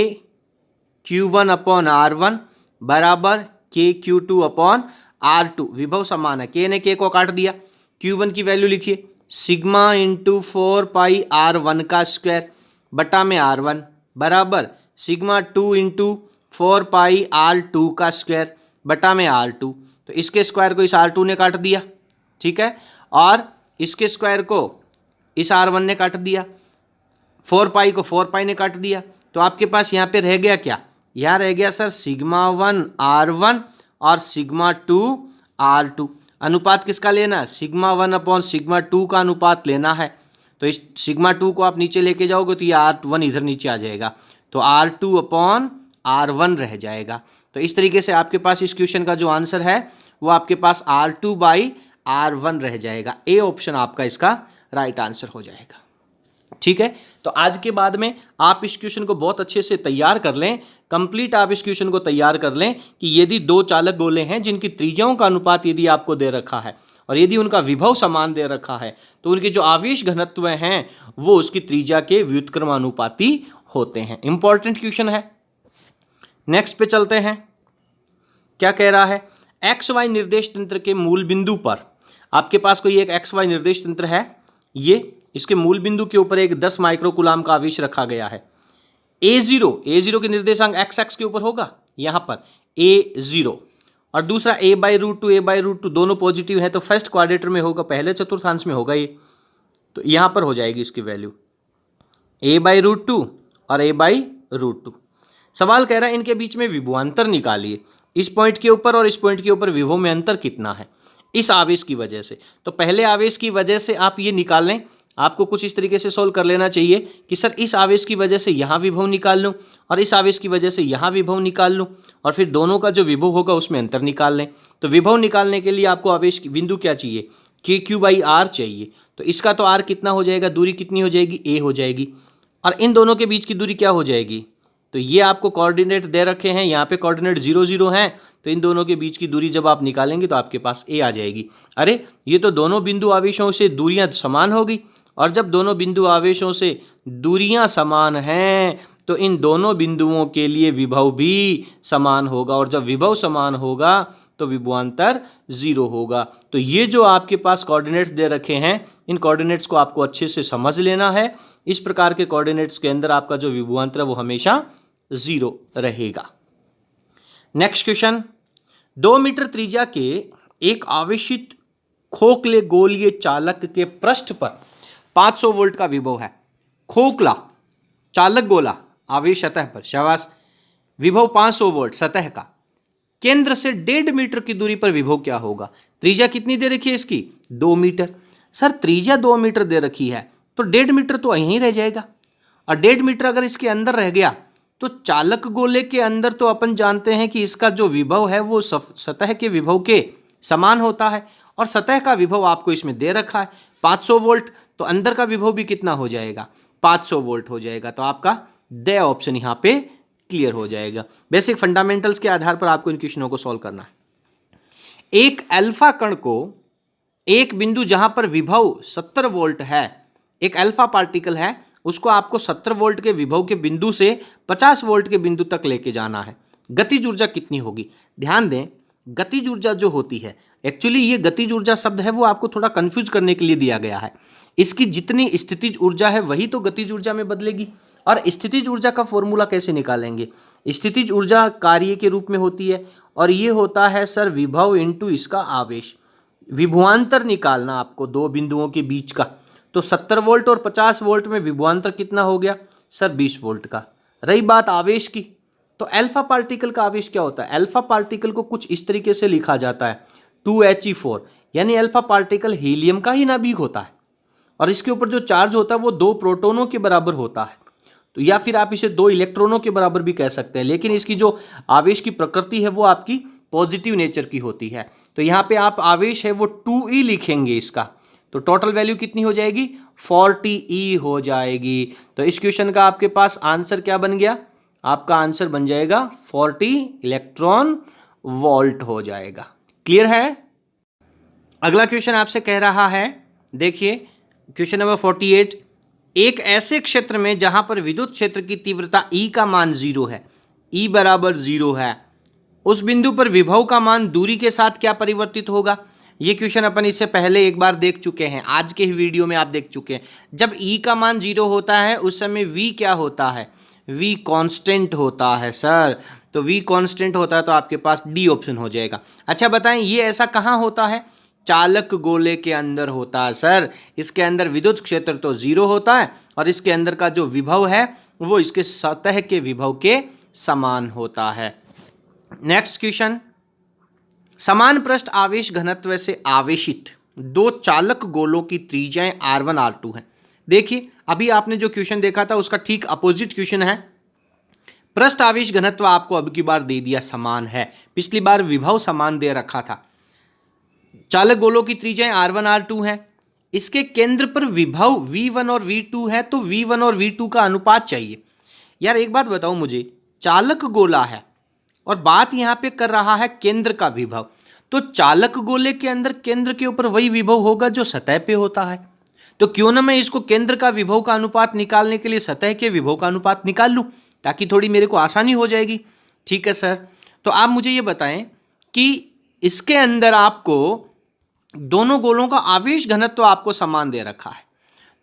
Q1 अपॉन R1 बराबर K Q2 अपॉन R2। विभव समान है, K ने K को काट दिया। Q1 की वैल्यू लिखिए सिग्मा इंटू 4 पाई R1 का स्क्वायर बटा में R1 बराबर सिग्मा 2 इंटू 4 पाई R2 का स्क्वायर बटा में R2। तो इसके स्क्वायर को इस R2 ने काट दिया, ठीक है, और इसके स्क्वायर को इस R1 ने काट दिया, 4 पाई को 4 पाई ने काट दिया। तो आपके पास यहाँ पे रह गया क्या, यहाँ रह गया सर σ1 R1 और σ2 R2। अनुपात किसका लेना है, σ1 अपॉन σ2 का अनुपात लेना है। तो इस σ2 को आप नीचे लेके जाओगे तो ये R1 इधर नीचे आ जाएगा, तो R2 अपॉन R1 रह जाएगा। तो इस तरीके से आपके पास इस क्वेश्चन का जो आंसर है वो आपके पास R2 बाई R1 रह जाएगा। ए ऑप्शन आपका इसका राइट आंसर हो जाएगा, ठीक है। तो आज के बाद में आप इस क्वेश्चन को बहुत अच्छे से तैयार कर लें, कंप्लीट आप इस क्वेश्चन को तैयार कर लें कि यदि दो चालक गोले हैं जिनकी त्रिज्याओं का अनुपात यदि आपको दे रखा है और यदि उनका विभव समान दे रखा है तो उनके जो आवेश घनत्व हैं वो उसकी त्रिज्या के व्युत्क्रमानुपाती होते हैं। इंपॉर्टेंट क्वेश्चन है। नेक्स्ट पे चलते हैं। क्या कह रहा है, एक्स वाई निर्देश तंत्र के मूल बिंदु पर आपके पास कोई एक एक्स वाई निर्देश तंत्र है, ये इसके मूल बिंदु के ऊपर एक 10 माइक्रोकूलाम का आवेश रखा गया है। A0 के निर्देशांक एक्स एक्स के ऊपर होगा, यहाँ पर A0, और दूसरा a/√2 a/√2 दोनों पॉजिटिव है तो फर्स्ट क्वाड्रेटर में होगा, पहले चतुर्थांश में होगा ये, तो यहाँ पर हो जाएगी इसकी वैल्यू a/√2 और a/√2। सवाल कह रहा है इनके बीच में विभवांतर निकालिए, इस पॉइंट के ऊपर और इस पॉइंट के ऊपर विभव में अंतर कितना है इस आवेश की वजह से। तो पहले आवेश की वजह से आप ये निकाल लें, आपको कुछ इस तरीके से सोल्व कर लेना चाहिए कि सर इस आवेश की वजह से यहाँ विभव निकाल लूँ और इस आवेश की वजह से यहाँ विभव निकाल लूँ और फिर दोनों का जो विभव होगा उसमें अंतर निकाल लें। तो विभव निकालने के लिए आपको आवेश बिंदु क्या चाहिए, KQ/R चाहिए। तो इसका तो R कितना हो जाएगा, दूरी कितनी हो जाएगी, A हो जाएगी, और इन दोनों के बीच की दूरी क्या हो जाएगी, तो ये आपको कोऑर्डिनेट दे रखे हैं, यहाँ पे कोऑर्डिनेट 0 0 हैं, तो इन दोनों के बीच की दूरी जब आप निकालेंगे तो आपके पास A आ जाएगी। अरे ये तो दोनों बिंदु आवेशों से दूरियां समान होगी, और जब दोनों बिंदु आवेशों से दूरियां समान हैं तो इन दोनों बिंदुओं के लिए विभव भी समान होगा, और जब विभव समान होगा तो विभवांतर 0 होगा। तो ये जो आपके पास कोऑर्डिनेट्स दे रखे हैं, इन कोऑर्डिनेट्स को आपको अच्छे से समझ लेना है। इस प्रकार के कोऑर्डिनेट्स के अंदर आपका जो विभवांतर है वो हमेशा 0 रहेगा। नेक्स्ट क्वेश्चन, 2 मीटर त्रिज्या के एक आवेशित खोखले गोलीय चालक के पृष्ठ पर 500 वोल्ट का विभव है। खोखला चालक गोला आवेश सतह पर, शाबाश, विभव 500 वोल्ट सतह का, केंद्र से 1.5 मीटर की दूरी पर विभव क्या होगा। त्रिज्या कितनी दे रखी है इसकी, 2 मीटर। सर त्रिज्या 2 मीटर दे रखी है तो 1.5 मीटर तो यहीं रह जाएगा, और 1.5 मीटर अगर इसके अंदर रह गया तो चालक गोले के अंदर तो अपन जानते हैं कि इसका जो विभव है वो सतह के विभव के समान होता है, और सतह का विभव आपको इसमें दे रखा है 500 वोल्ट, तो अंदर का विभव भी कितना हो जाएगा, 500 वोल्ट हो जाएगा। तो आपका द ऑप्शन यहाँ पे क्लियर हो जाएगा। बेसिक फंडामेंटल्स के आधार पर आपको इन क्वेश्चनों को सॉल्व करना है। एक अल्फा कण को एक बिंदु जहां पर विभव 70 वोल्ट है, एक अल्फा पार्टिकल है, उसको आपको 70 वोल्ट के विभव के बिंदु से 50 वोल्ट के बिंदु तक लेके जाना है। गतिज ऊर्जा कितनी होगी। ध्यान दें, गतिज ऊर्जा जो होती है, एक्चुअली ये गतिज ऊर्जा शब्द है वो आपको थोड़ा कंफ्यूज करने के लिए दिया गया है। इसकी जितनी स्थितिज ऊर्जा है वही तो गतिज ऊर्जा में बदलेगी, और स्थितिज ऊर्जा का फॉर्मूला कैसे निकालेंगे। स्थितिज ऊर्जा कार्य के रूप में होती है, और ये होता है सर विभव इंटू इसका आवेश। विभवांतर निकालना आपको दो बिंदुओं के बीच का, तो 70 वोल्ट और 50 वोल्ट में विभवांतर कितना हो गया सर, 20 वोल्ट का। रही बात आवेश की, तो अल्फा पार्टिकल का आवेश क्या होता है। अल्फा पार्टिकल को कुछ इस तरीके से लिखा जाता है 2He4, यानी अल्फा पार्टिकल हीलियम का ही नाभिक होता है, और इसके ऊपर जो चार्ज होता है वो 2 प्रोटॉनों के बराबर होता है, तो या फिर आप इसे 2 इलेक्ट्रॉनों के बराबर भी कह सकते हैं, लेकिन इसकी जो आवेश की प्रकृति है वो आपकी पॉजिटिव नेचर की होती है। तो यहाँ पे आप आवेश है वो 2E लिखेंगे इसका, तो टोटल वैल्यू कितनी हो जाएगी 40E हो जाएगी। तो इस क्वेश्चन का आपके पास आंसर क्या बन गया, आपका आंसर बन जाएगा 40 इलेक्ट्रॉन वोल्ट हो जाएगा। क्लियर है। अगला क्वेश्चन आपसे कह रहा है, देखिए क्वेश्चन नंबर 48, एक ऐसे क्षेत्र में जहां पर विद्युत क्षेत्र की तीव्रता E का मान 0 है, E बराबर 0 है, उस बिंदु पर विभव का मान दूरी के साथ क्या परिवर्तित होगा। ये क्वेश्चन अपन इससे पहले एक बार देख चुके हैं, आज के ही वीडियो में आप देख चुके हैं। जब E का मान 0 होता है उस समय V क्या होता है, V कांस्टेंट होता है सर, तो V कांस्टेंट होता है तो आपके पास D ऑप्शन हो जाएगा। अच्छा बताएं ये ऐसा कहाँ होता है, चालक गोले के अंदर होता है सर। इसके अंदर विद्युत क्षेत्र तो 0 होता है, और इसके अंदर का जो विभव है वो इसके सतह के विभव के समान होता है। नेक्स्ट क्वेश्चन, समान पृष्ठ आवेश घनत्व से आवेशित 2 चालक गोलों की त्रिज्याएं R1 R2 हैं। देखिए अभी आपने जो क्वेश्चन देखा था उसका ठीक अपोजिट क्वेश्चन है। पृष्ठ आवेश घनत्व आपको अब की बार दे दिया समान है, पिछली बार विभव समान दे रखा था। चालक गोलों की त्रिज्याएं R1 R2 हैं, इसके केंद्र पर विभव V1 और V2 है, तो V1 और V2 का अनुपात चाहिए। यार एक बात बताओ मुझे, चालक गोला है और बात यहाँ पे कर रहा है केंद्र का विभव, तो चालक गोले के अंदर केंद्र के ऊपर वही विभव होगा जो सतह पे होता है। तो क्यों ना मैं इसको केंद्र का विभव का अनुपात निकालने के लिए सतह के विभव का अनुपात निकाल लूं, ताकि थोड़ी मेरे को आसानी हो जाएगी। ठीक है सर, तो आप मुझे ये बताएं कि इसके अंदर आपको दोनों गोलों का आवेश घनत्व आपको समान दे रखा है।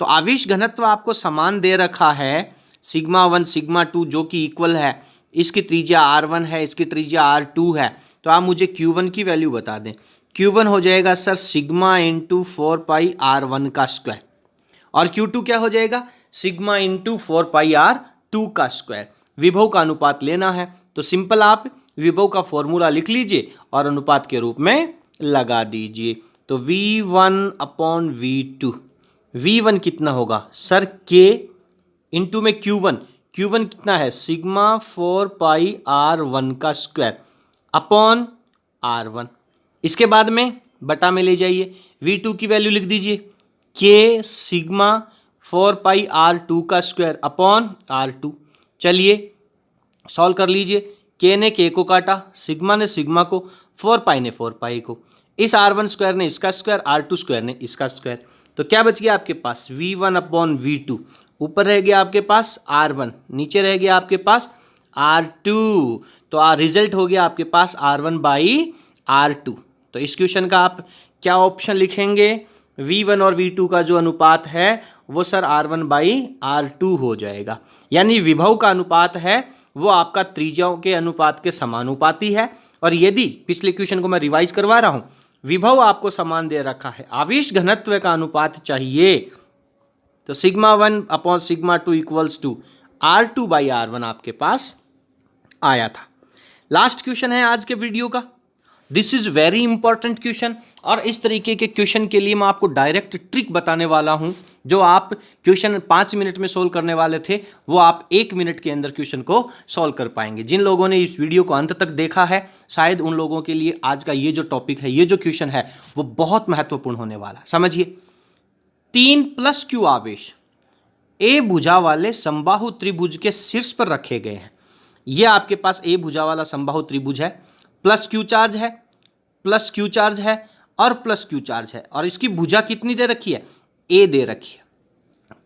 तो आवेश घनत्व आपको समान दे रखा है सिग्मा 1 सिग्मा 2 जो कि इक्वल है, इसकी त्रिज्या r1 है, इसकी त्रिज्या r2 है। तो आप मुझे q1 की वैल्यू बता दें। q1 हो जाएगा सर सिग्मा इंटू 4πr1 का स्क्वायर, और q2 क्या हो जाएगा सिग्मा इंटू 4πr2 का स्क्वायर। विभव का अनुपात लेना है तो सिंपल आप विभव का फॉर्मूला लिख लीजिए और अनुपात के रूप में लगा दीजिए। तो V1/V2, V1 कितना होगा सर K इंटू में Q1, Q1 कितना है सिग्मा 4πr1 का स्क्वायर अपॉन R1। इसके बाद में बटा में ले जाइए, V2 की वैल्यू लिख दीजिए K सिग्मा 4πr2 का स्क्वायर अपॉन R2। चलिए सॉल्व कर लीजिए। K ने K को काटा, सिग्मा ने सिग्मा को, 4π ने 4π को, इस R1 स्क्वायर ने इसका स्क्वायर, R2 स्क्वायर ने इसका स्क्वायर। तो क्या बच गया आपके पास V1/V2, ऊपर रह गया आपके पास R1, नीचे रह गया आपके पास R2। तो रिजल्ट हो गया आपके पास R1/R2। तो इस क्वेश्चन का आप क्या ऑप्शन लिखेंगे, V1 और V2 का जो अनुपात है वो सर R1/R2 हो जाएगा। यानी विभव का अनुपात है वो आपका त्रिज्याओं के अनुपात के समानुपाती है। और यदि पिछले क्वेश्चन को मैं रिवाइज करवा रहा हूं, विभव आपको समान दे रखा है, आवेश घनत्व का अनुपात चाहिए, तो सिग्मा 1/सिग्मा 2 इक्वल्स टू R2/R1 आपके पास आया था। लास्ट क्वेश्चन है आज के वीडियो का। This is very important question, और इस तरीके के क्वेश्चन के लिए मैं आपको डायरेक्ट ट्रिक बताने वाला हूं। जो आप क्वेश्चन 5 मिनट में सोल्व करने वाले थे वो आप 1 मिनट के अंदर क्वेश्चन को सोल्व कर पाएंगे। जिन लोगों ने इस वीडियो को अंत तक देखा है, शायद उन लोगों के लिए आज का ये जो टॉपिक है, ये जो क्वेश्चन है वो बहुत महत्वपूर्ण होने वाला है। समझिए, 3+q आवेश ए भुजा वाले समबाहु त्रिभुज के शीर्ष पर रखे गए हैं। ये आपके पास ए भुजा वाला समबाहु त्रिभुज है, प्लस क्यू चार्ज है, प्लस क्यू चार्ज है और प्लस क्यू चार्ज है, और इसकी भुजा कितनी दे रखी है, ए दे रखी है।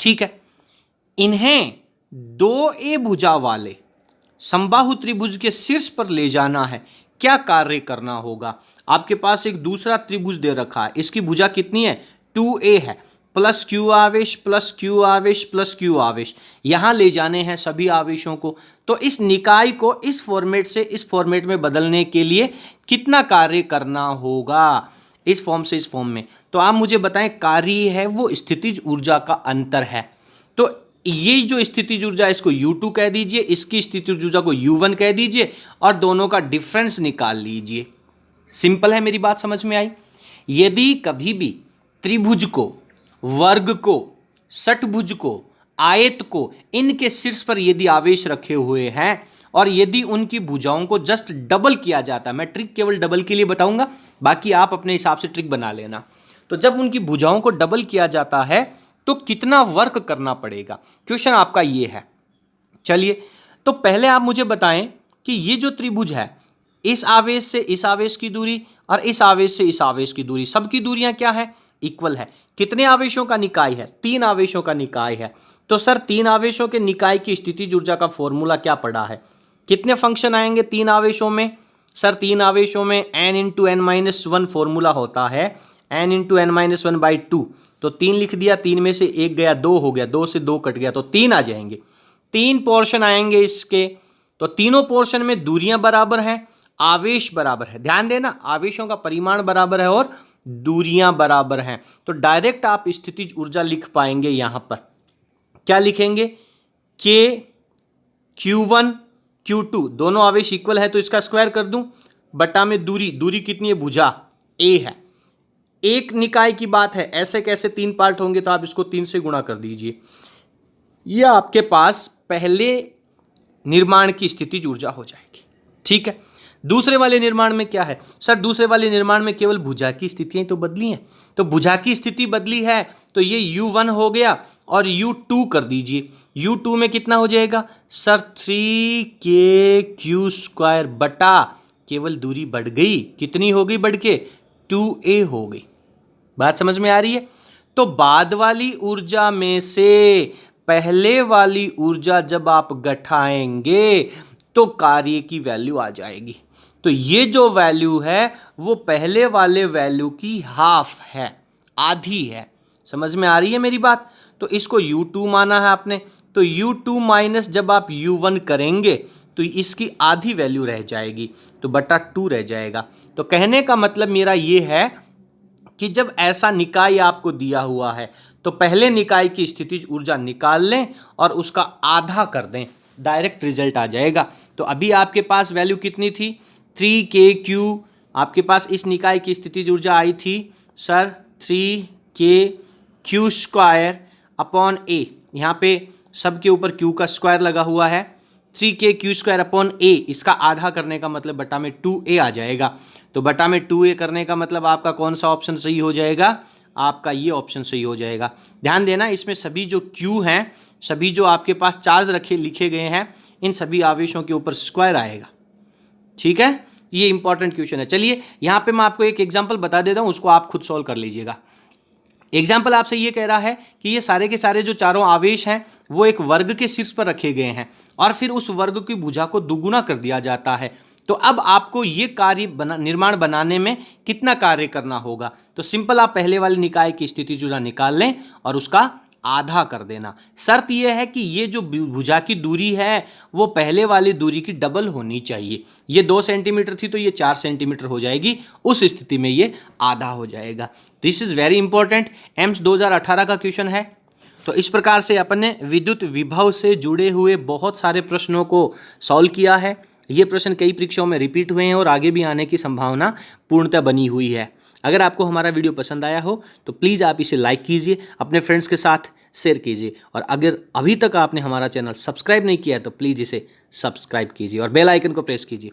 ठीक है, इन्हें 2a भुजा वाले समबाहु त्रिभुज के शीर्ष पर ले जाना है। क्या कार्य करना होगा, आपके पास एक दूसरा त्रिभुज दे रखा है, इसकी भुजा कितनी है 2a है, प्लस क्यू आवेश प्लस क्यू आवेश प्लस क्यू आवेश, यहां ले जाने हैं सभी आवेशों को। तो इस निकाय को इस फॉर्मेट से इस फॉर्मेट में बदलने के लिए कितना कार्य करना होगा, इस फॉर्म से इस फॉर्म में। तो आप मुझे बताएं, कार्य है वो स्थितिज ऊर्जा का अंतर है। तो ये जो स्थितिज ऊर्जा इसको U2 कह दीजिए, इसकी स्थितिज ऊर्जा को U1 कह दीजिए, और दोनों का डिफरेंस निकाल लीजिए। सिंपल है, मेरी बात समझ में आई। यदि कभी भी त्रिभुज को, वर्ग को, षटभुज को, आयत को, इनके शीर्ष पर यदि आवेश रखे हुए हैं और यदि उनकी भुजाओं को जस्ट डबल किया जाता है, मैं ट्रिक केवल डबल के लिए बताऊंगा, बाकी आप अपने हिसाब से ट्रिक बना लेना। तो जब उनकी भुजाओं को डबल किया जाता है तो कितना वर्क करना पड़ेगा, क्वेश्चन आपका ये है। चलिए, तो पहले आप मुझे बताएं कि ये जो त्रिभुज है, इस आवेश से इस आवेश की दूरी और इस आवेश से इस आवेश की दूरी, सबकी दूरियां क्या है, इक्वल है। कितने आवेशों का निकाय है, 3 आवेशों का निकाय है। तो सर 3 आवेशों के निकाय की स्थितिज ऊर्जा का फॉर्मूला क्या पड़ा है, कितने फंक्शन आएंगे 3 आवेशों में, सर 3 आवेशों में n × n-1 फॉर्मूला होता है, n × n-1/2। तो 3 लिख दिया, 3 में से 1 गया, 2 हो गया, 2 से 2 कट गया, तो 3 आ जाएंगे। 3 पोर्शन आएंगे इसके, तो तीनों पोर्शन में दूरियां बराबर हैं, आवेश बराबर है। ध्यान देना, आवेशों का परिमाण बराबर है और दूरियां बराबर हैं। तो डायरेक्ट आप स्थितिज ऊर्जा लिख पाएंगे। यहां पर क्या लिखेंगे, K Q1 Q2 दोनों आवेश इक्वल है तो इसका स्क्वायर कर दूं, बटा में दूरी, दूरी कितनी है, भुजा A है। एक निकाय की बात है, ऐसे कैसे 3 पार्ट होंगे, तो आप इसको 3 से गुणा कर दीजिए। यह आपके पास पहले निर्माण की स्थितिज ऊर्जा हो जाएगी। ठीक है, दूसरे वाले निर्माण में क्या है, सर दूसरे वाले निर्माण में केवल भुजा की स्थितियां तो बदली हैं। तो भुजा की स्थिति बदली है तो ये U1 हो गया और U2 कर दीजिए। U2 में कितना हो जाएगा सर 3kq² बटा केवल दूरी बढ़ गई, कितनी हो गई बढ़ के? 2a हो गई। बात समझ में आ रही है? तो बाद वाली ऊर्जा में से पहले वाली ऊर्जा जब आप घटाएंगे तो कार्य की वैल्यू आ जाएगी। तो ये जो वैल्यू है वो पहले वाले वैल्यू की हाफ है, आधी है। समझ में आ रही है मेरी बात? तो इसको U2 माना है आपने, तो U2 माइनस जब आप U1 करेंगे तो इसकी आधी वैल्यू रह जाएगी, तो बटा 2 रह जाएगा। तो कहने का मतलब मेरा ये है कि जब ऐसा निकाय आपको दिया हुआ है तो पहले निकाय की स्थितिज ऊर्जा निकाल लें और उसका आधा कर दें, डायरेक्ट रिजल्ट आ जाएगा। तो अभी आपके पास वैल्यू कितनी थी? 3kq। आपके पास इस निकाय की स्थितिज ऊर्जा आई थी sir 3kq square upon a। यहाँ पे सब के ऊपर q का स्क्वायर लगा हुआ है। 3kq स्क्वायर अपॉन a, इसका आधा करने का मतलब बटा में 2a आ जाएगा। तो बटा में 2a करने का मतलब आपका कौन सा ऑप्शन सही हो जाएगा? आपका ये ऑप्शन सही हो जाएगा। ध्यान देना, इसमें सभी जो q हैं, सभी जो आपके पास चार्ज लिखे गए हैं, इन सभी आवेशों के ऊपर स्क्वायर आएगा। ठीक है, ये इंपॉर्टेंट क्वेश्चन है। चलिए यहाँ पे मैं आपको एक एग्जांपल बता देता हूँ, उसको आप खुद सॉल्व कर लीजिएगा। एग्जाम्पल आपसे ये कह रहा है कि ये सारे के सारे जो चारों आवेश हैं वो एक वर्ग के शीर्ष पर रखे गए हैं और फिर उस वर्ग की भुजा को दुगुना कर दिया जाता है। तो अब आपको ये कार्य निर्माण बनाने में कितना कार्य करना होगा? तो सिंपल, आप पहले वाली निकाय की स्थितिज ऊर्जा निकाल लें और उसका आधा कर देना। शर्त यह है कि ये जो भुजा की दूरी है वो पहले वाली दूरी की डबल होनी चाहिए। ये 2 सेंटीमीटर थी तो ये 4 सेंटीमीटर हो जाएगी, उस स्थिति में ये आधा हो जाएगा। This is very important, AIIMS 2018 का क्वेश्चन है। तो इस प्रकार से अपन ने विद्युत विभव से जुड़े हुए बहुत सारे प्रश्नों को सॉल्व किया है। ये प्रश्न कई परीक्षाओं में रिपीट हुए हैं और आगे भी आने की संभावना पूर्णतः बनी हुई है। अगर आपको हमारा वीडियो पसंद आया हो तो प्लीज़ आप इसे लाइक कीजिए, अपने फ्रेंड्स के साथ शेयर कीजिए और अगर अभी तक आपने हमारा चैनल सब्सक्राइब नहीं किया है तो प्लीज़ इसे सब्सक्राइब कीजिए और बेल आइकन को प्रेस कीजिए